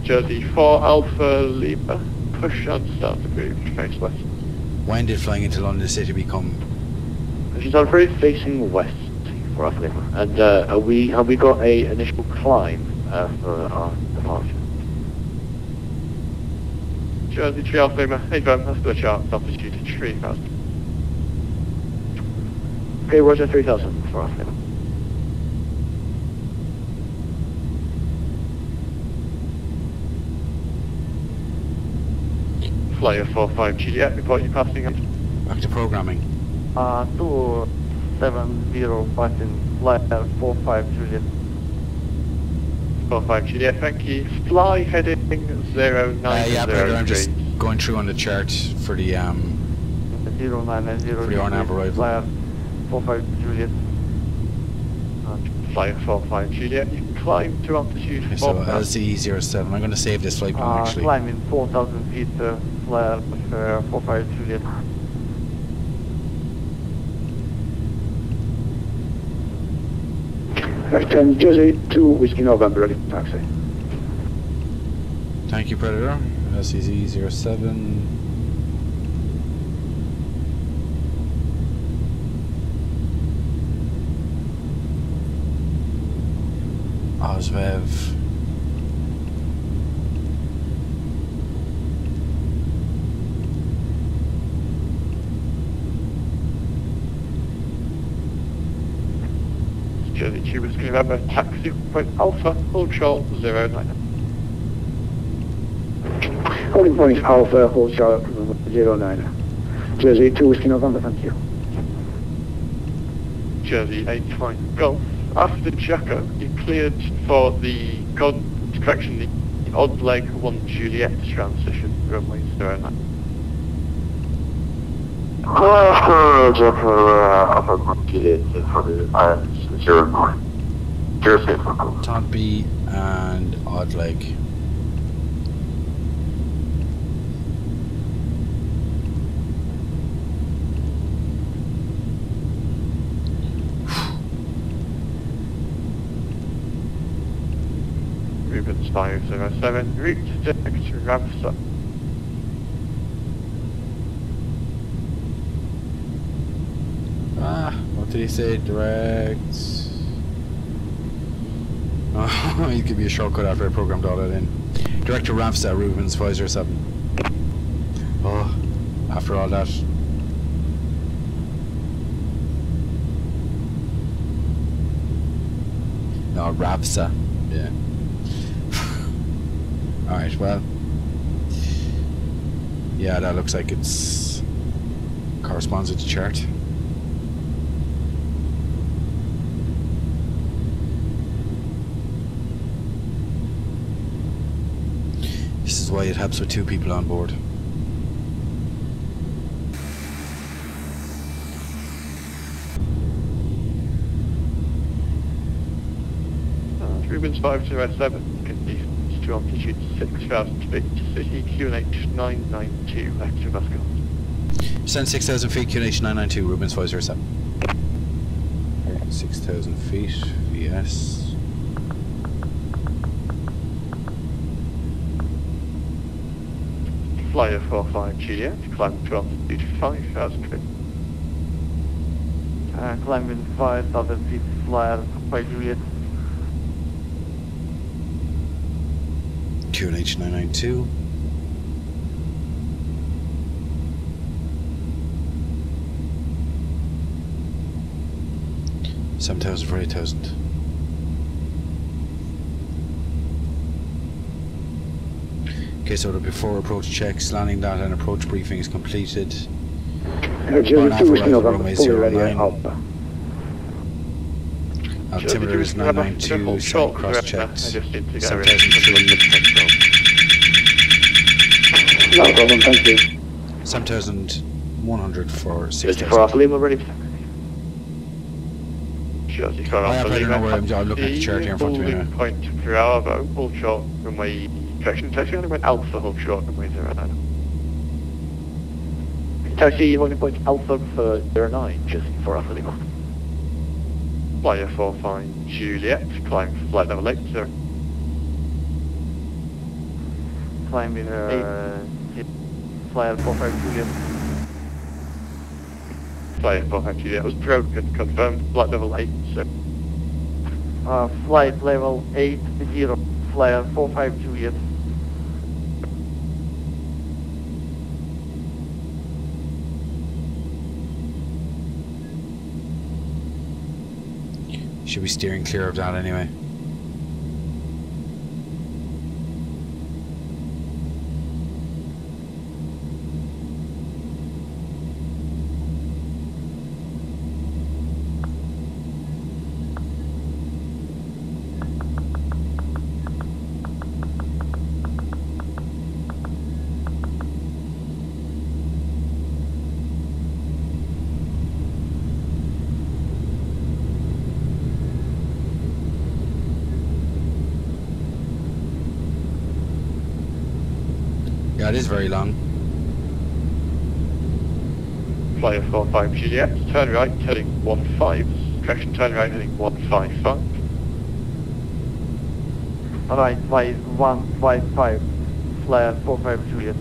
Jersey 4 Alpha Lima, push and start approved, face west. When did flying into London City become? Push and start approved, facing west for Alpha Lima. And have we got a initial climb for our departure? Jersey 3 Alpha Lima, hey firm, let's do a chart, altitude 3000. Okay, roger, 3000 for Alpha Lima. Flyer 45 Juliet, report you passing out. Back to programming. 270 passing, flyer 45 Juliet. 45 Juliet, thank you. Fly heading 090. Yeah, brother, I'm just going through on the chart for the 0990 for the RNAV arrival. Flyer 45 Juliet. Flyer 45 Juliet, you can climb to altitude Okay, 4. so LCE07. I'm going to save this flight plan actually. Climbing 4,000 feet, flyer 45 Juliet. Right, Jersey 2 Whiskey November, ready for taxi. Thank you, Predator. LCZ07. Osvev. Jersey 2 Whiskey November, taxi point Alpha, hold short 09. Holding point Alpha, hold short 09. Jersey 2 Whiskey November, thank you. Jersey 8 point Golf. After Jacko, you cleared for the odd leg 1 Juliet transition, runway 09. Alpha Juliet for the 09. Jersey for golf. Todd B and Odd Leg. Rubens 507, route to Ramsa. What did he say? Direct. Oh, it could be a shortcut after I programmed all that in. Direct to Ramsa, Rubens 507. Oh, after all that. No, Ramsa. Yeah. Alright, well. Yeah, that looks like it's corresponds with the chart. This is why it helps with 2 people on board. Rubens 507, can you to altitude 6,000 feet, city QNH 992, extra bus cost. Send 6,000 feet, QNH 992, Rubens 507. 6,000 feet, VS. Flyer 45 Juliet, climb to altitude 5,000 feet. Climbing 5,000 feet, flyer 5 Juliet. QNH 992. $7,000 for 8,000. Okay, so the before approach checks, landing data and approach briefing is completed. Runway 09. Altimeter is 992, site cross checked. 7,000 No problem, thank you. 7,100 for Just for 6,000. off Lima, ready? Jersey I don't know where I'm looking at the chart here in front of me now. Point Bravo, full short runway, correction, taxi only went Alpha, full short runway 09. Taxi, you want to point Alpha for 09, just for off Lima. Flyer 45 Juliet, climb flight level 8, sir. Climbing flyer 45 Juliet. Flyer 45 Juliet was broken, confirmed, flight level 8, sir. Flight level 80, flyer 45 Juliet. Should be steering clear of that anyway. Yeah, it is very long. Flyer 45 Juliet, turn right, heading 15, correction, turn right, heading 155. Alright, flight 155, flyer 45 Juliet.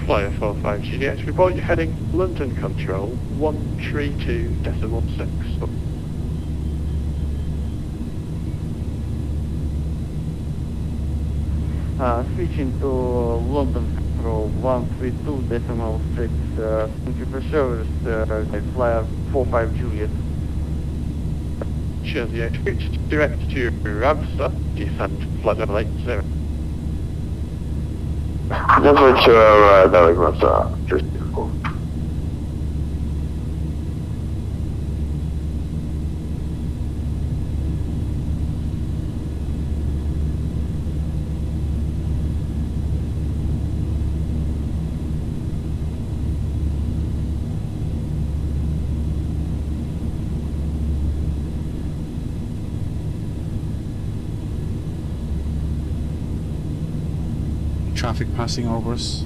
Flyer 45 Juliet, report you're heading London Control 132.6. Switching to London Control 132.6, thank you for service, flyer 45 Juliet. Jersey 8, direct to Ramsar, descend flight level 80. Number 2 Valley Road, Jersey 4. Traffic passing over us.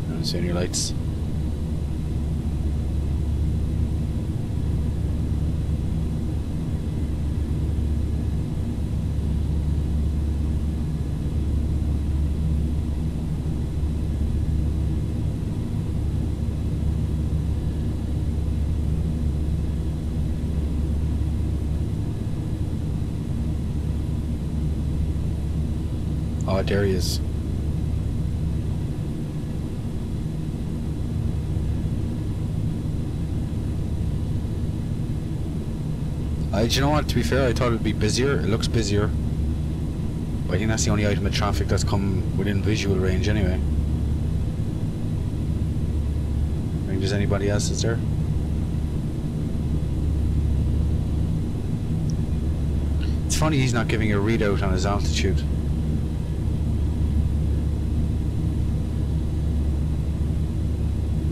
I don't see any lights. Oh, there he is. Do you know what, to be fair, I thought it would be busier. It looks busier. But I think that's the only item of traffic that's come within visual range anyway. I think there's anybody else that's there. It's funny he's not giving a readout on his altitude.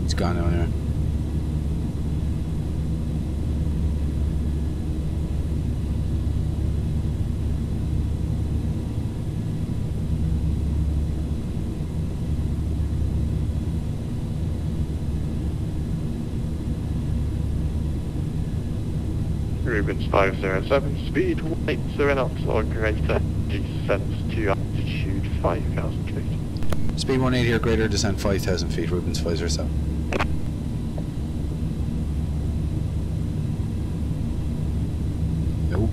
It's gone now anyway. Rubens 507, speed 180 knots or greater, descent to altitude 5,000 feet. Speed 180 or greater, descent 5,000 feet, Rubens 507. Nope.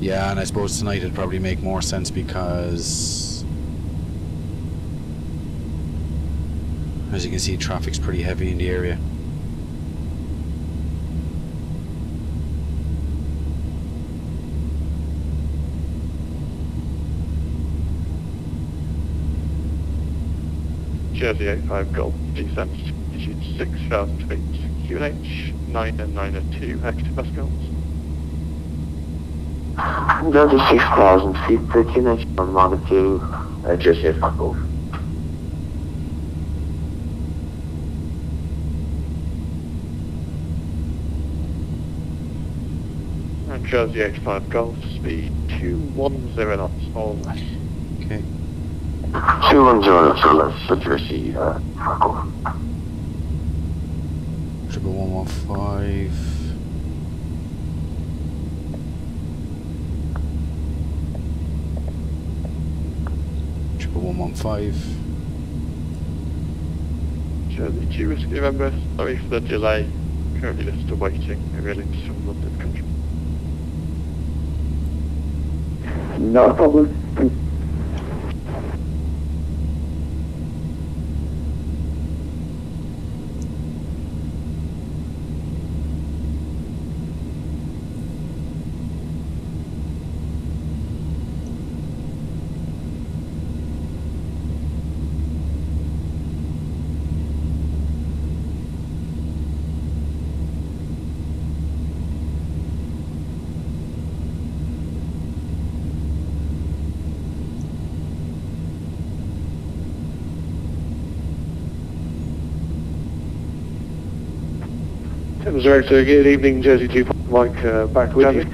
Yeah, and I suppose tonight it'd probably make more sense because, as you can see, traffic's pretty heavy in the area. Jersey 85 Golf, descent to altitude 6,000 feet, QNH 992 hectopascals. Jersey 6,000 feet, QNH 192, Jersey 85 Golf. And Jersey 85 Golf, speed 210 knots or less. Okay. 210 knots or less, so Jersey 85 Golf. 115. Triple 115. Jersey 2 Whiskey November, sorry for the delay. Currently just awaiting a release from London Country. Not a problem. Director, good evening, Jersey 2 Mike, back with you.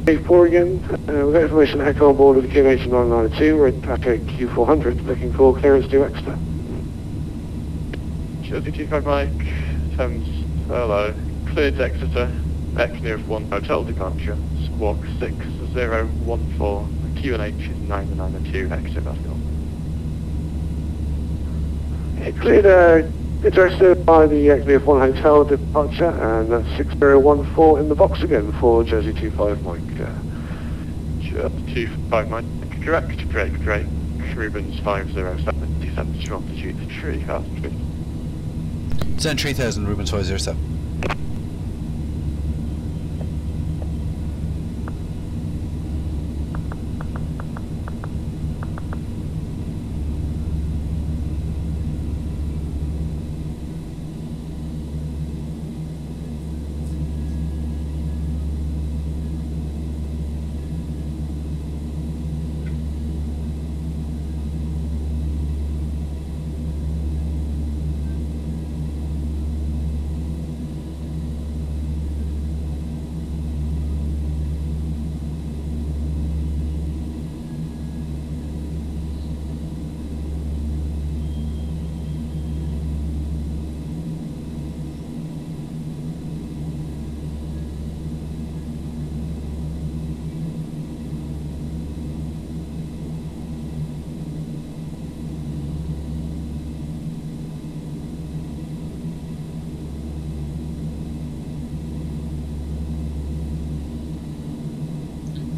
A4 again, we've got information echo on board with the QNH 992, we're at traffic Q400, looking for clearance to Exeter. Jersey 25 Mike, Thames, hello, cleared to Exeter, nearest 1 hotel departure, squawk 6014, the QNH is 992 hectopascal. Cleared, interested by the nearest 1 hotel departure, and that's 6014 in the box again for Jersey 25 Mike. Jersey 25 Mike, correct, Drake, Rubens 507, descent to altitude 3,000 feet. Descent 3,000, Rubens 507.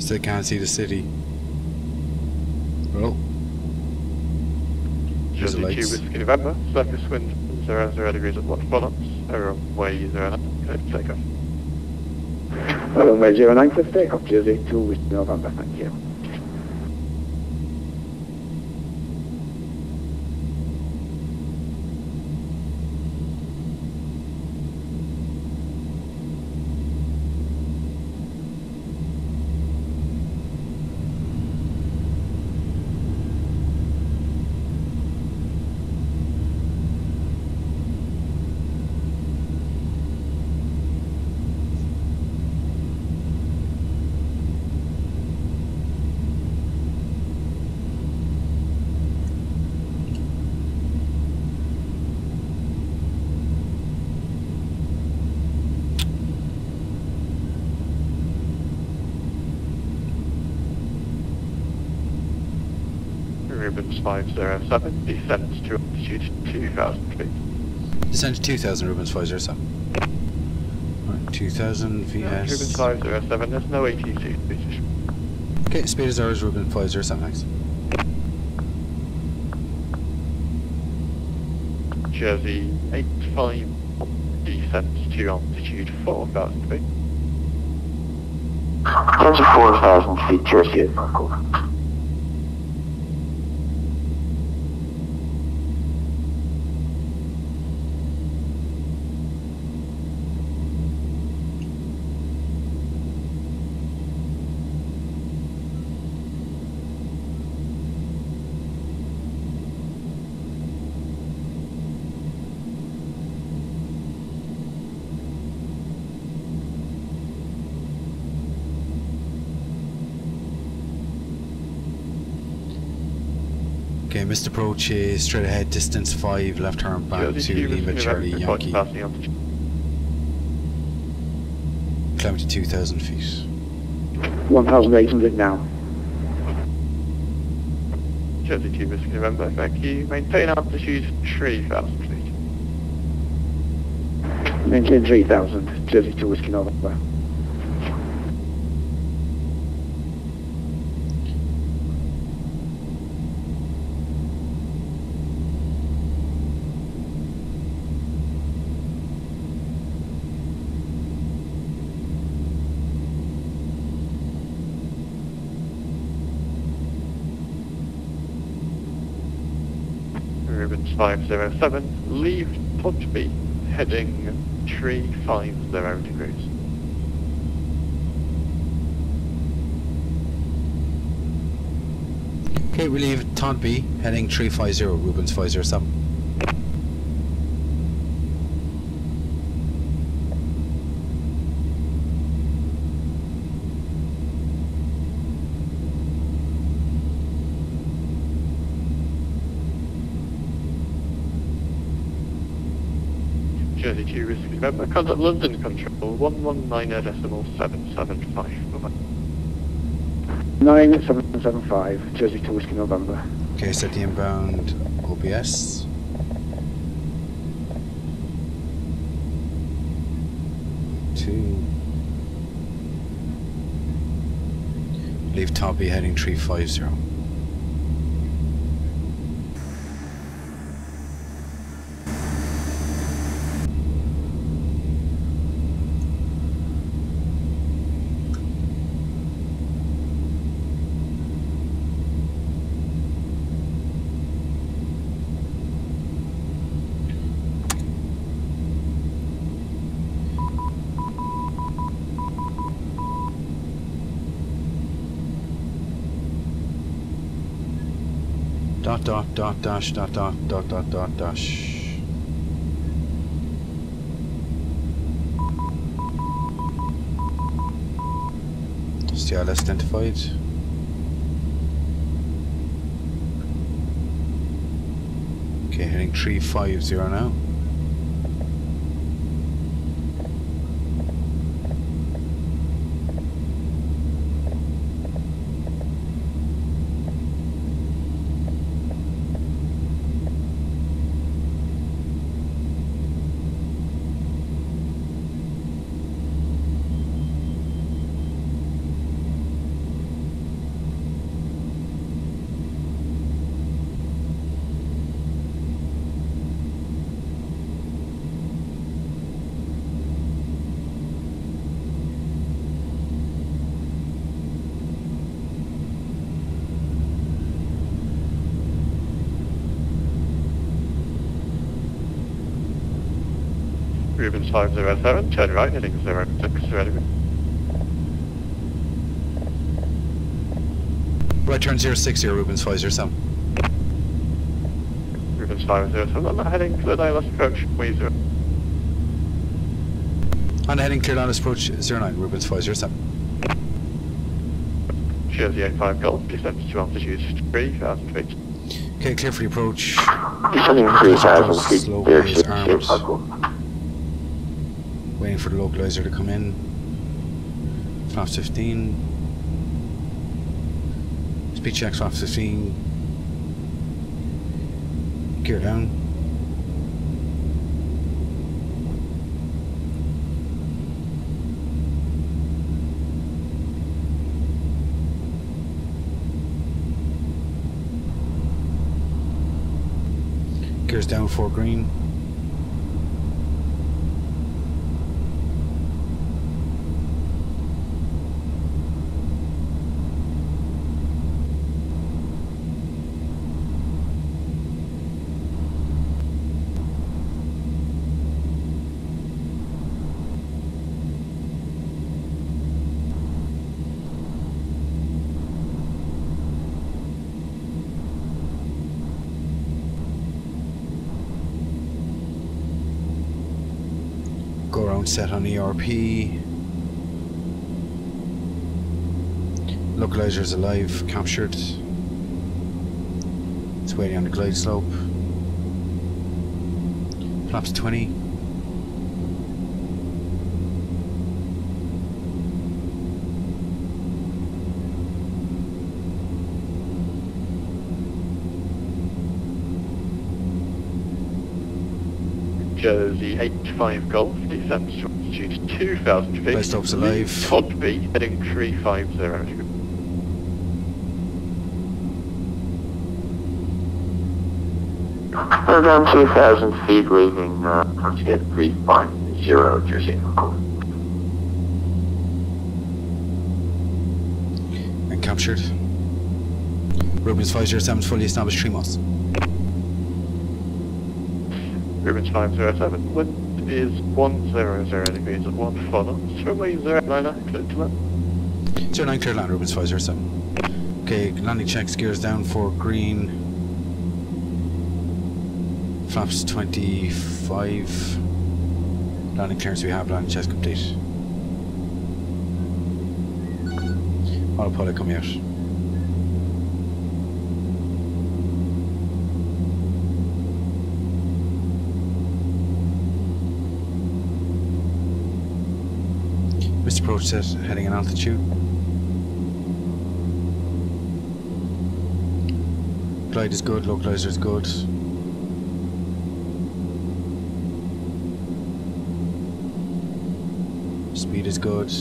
Still can't see the city. Well, there's the Jersey 2 lights. Whiskey November, surface wind 0 degrees at watch products, runway 09, clear for takeoff. Runway 09 for takeoff, Jersey 2 Whiskey November, thank you. Rubens 507, descent to altitude 2,000 feet. Descend to 2000, Rubens 507. Right, 2000 VS. Rubens 507, there's no ATC speech. Okay, speed is ours, Rubens 507, next. Jersey 85, descent to altitude 4,000 feet. Descend to 4,000 feet, Jersey 85, over. Okay, missed approach is straight ahead, distance 5, left turn back to Lima Charlie Yankee. Climb to 2000 feet. 1,800 now. Jersey 2 Whiskey November, thank you. Maintain altitude 3,000 feet. Maintain 3,000, Jersey 2 Whiskey November. Rubens 507, leave Podby, heading 350 degrees. Okay, we leave Todby, heading 350, Rubens 507. Jersey 2 Whiskey November, contact London Control 119.775. Bye-bye. 9775, Jersey 2 Whiskey November. Okay, set the inbound OBS. Leave Todby, heading 350. Dash. STLS identified. Okay, heading 350 now. Rubens 507, turn right, heading 06, ready. Right turn 060, Rubens 507. Rubens 507, I'm heading clear line, let's approach way 0. On heading clear line, approach 09, Rubens 507. Cheers, the 85 Golf, descent to altitude 3,000 feet. Okay, clear for the approach. Descending 3,000 feet, Slow clear is ship, armed. Echo. Waiting for the localizer to come in. Flaps 15. Speed checks, flaps 15. Gear down. Gears down 4 green. Go around set on ERP. Localizer's alive, captured. It's waiting on the glide slope. Flaps 20. Jersey 85 Golf, descends to altitude 2,000 feet. Glide slope's alive. Podby, heading 350. We're down 2,000 feet, leaving altitude 350, Jersey Echo. And captured. Rubens 507 fully established 3 knots. Rubens 507, wind is 100 degrees at 1 funnel. Runway 09, clear to land. 09 clear land, Rubens 507. Okay, landing checks, gears down 4 green. Flaps 25. Landing clearance we have, landing checks complete. Autopilot coming out. Missed approach set, heading in altitude. Glide is good, localizer is good. Speed is good.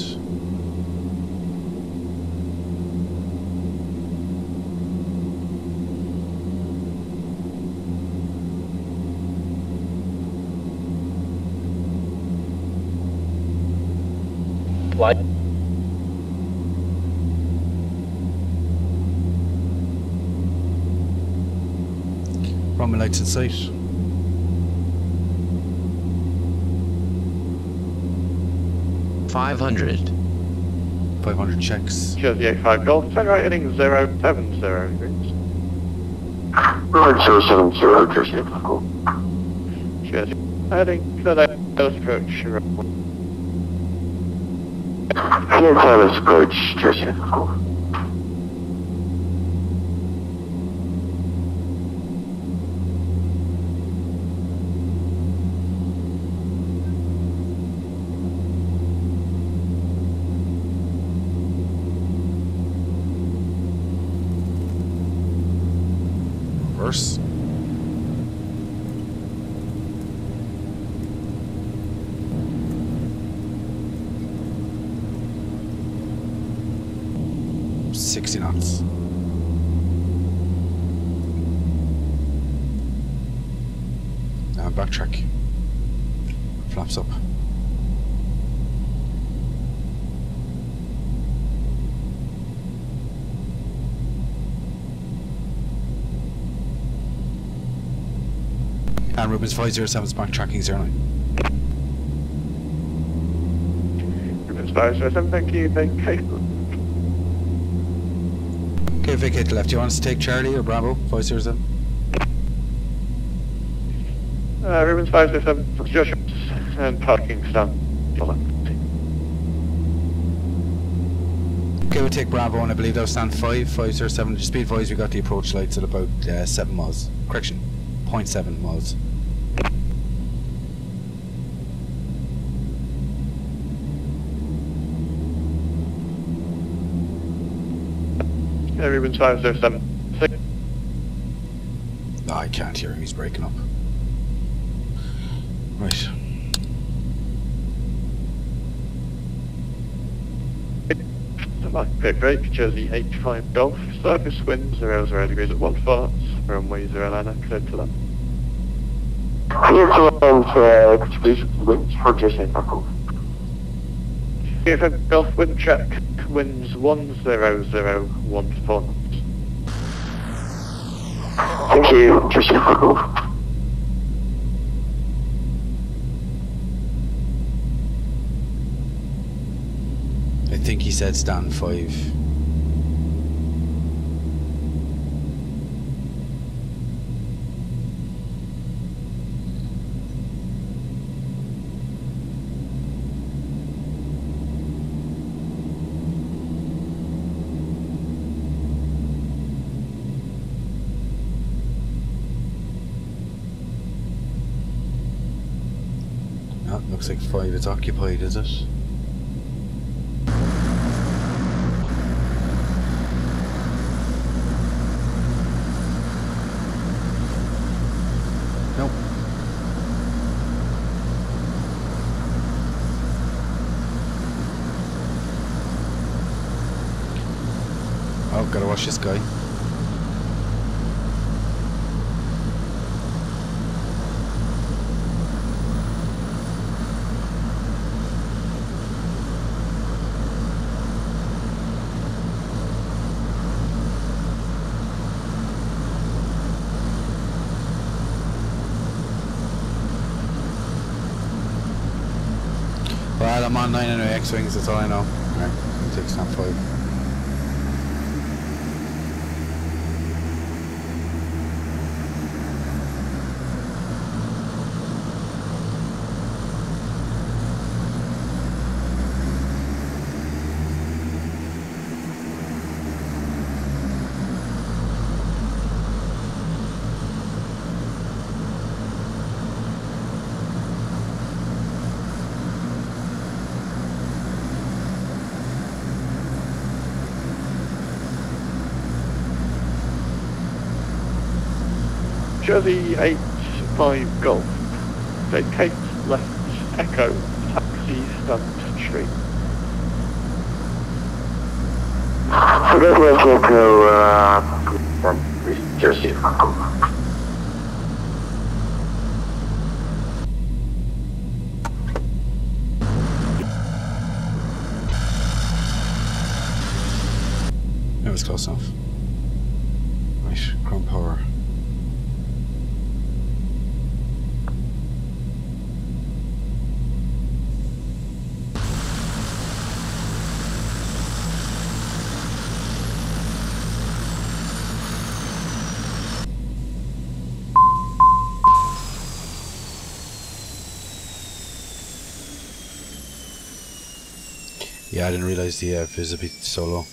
Flight. Runway lights in sight. $500. 500 checks. Jersey 85 Golf, turn right, heading 070 degrees. Right 070, Jersey Echo. Jersey, heading clear line, let's approach. Clear pilot's approach, Jersey Echo. Reverse. $60 knots. Now backtrack. Flaps up. And Rubens 507 is backtracking 09. Rubens 507, thank you, vacate. Okay, vacate to left. Do you want us to take Charlie or Bravo? 507? Rubens 507, Joshua, and parking stand. Okay, we'll take Bravo, and I believe that'll stand 507. Just be advised we got the approach lights at about 7 miles. Correction, 0.7 miles. Rubens 507. No, I can't hear him, he's breaking up. Right. Okay, great, Jersey 85 Golf, surface wind 0 degrees at 1 fart, runway 09, clear to land. Clear to land, distribution winds for Jersey 85 Golf. 85 Golf, wind check, winds 1001 font. Thank you, Jersey 85 Golf. I think he said stand 5. No, looks like 5 is occupied, is it? Nope. Oh, gotta watch this guy. Well, I'm on 9 and X-Wings, that's all I know. Alright, I'm gonna take stand 5. Jersey 85 Golf, vacate left, echo, taxi stand street. Forget left, echo, Jersey 85 Golf. That was close enough. Right, ground power. Yeah, I didn't realize the visibility so low.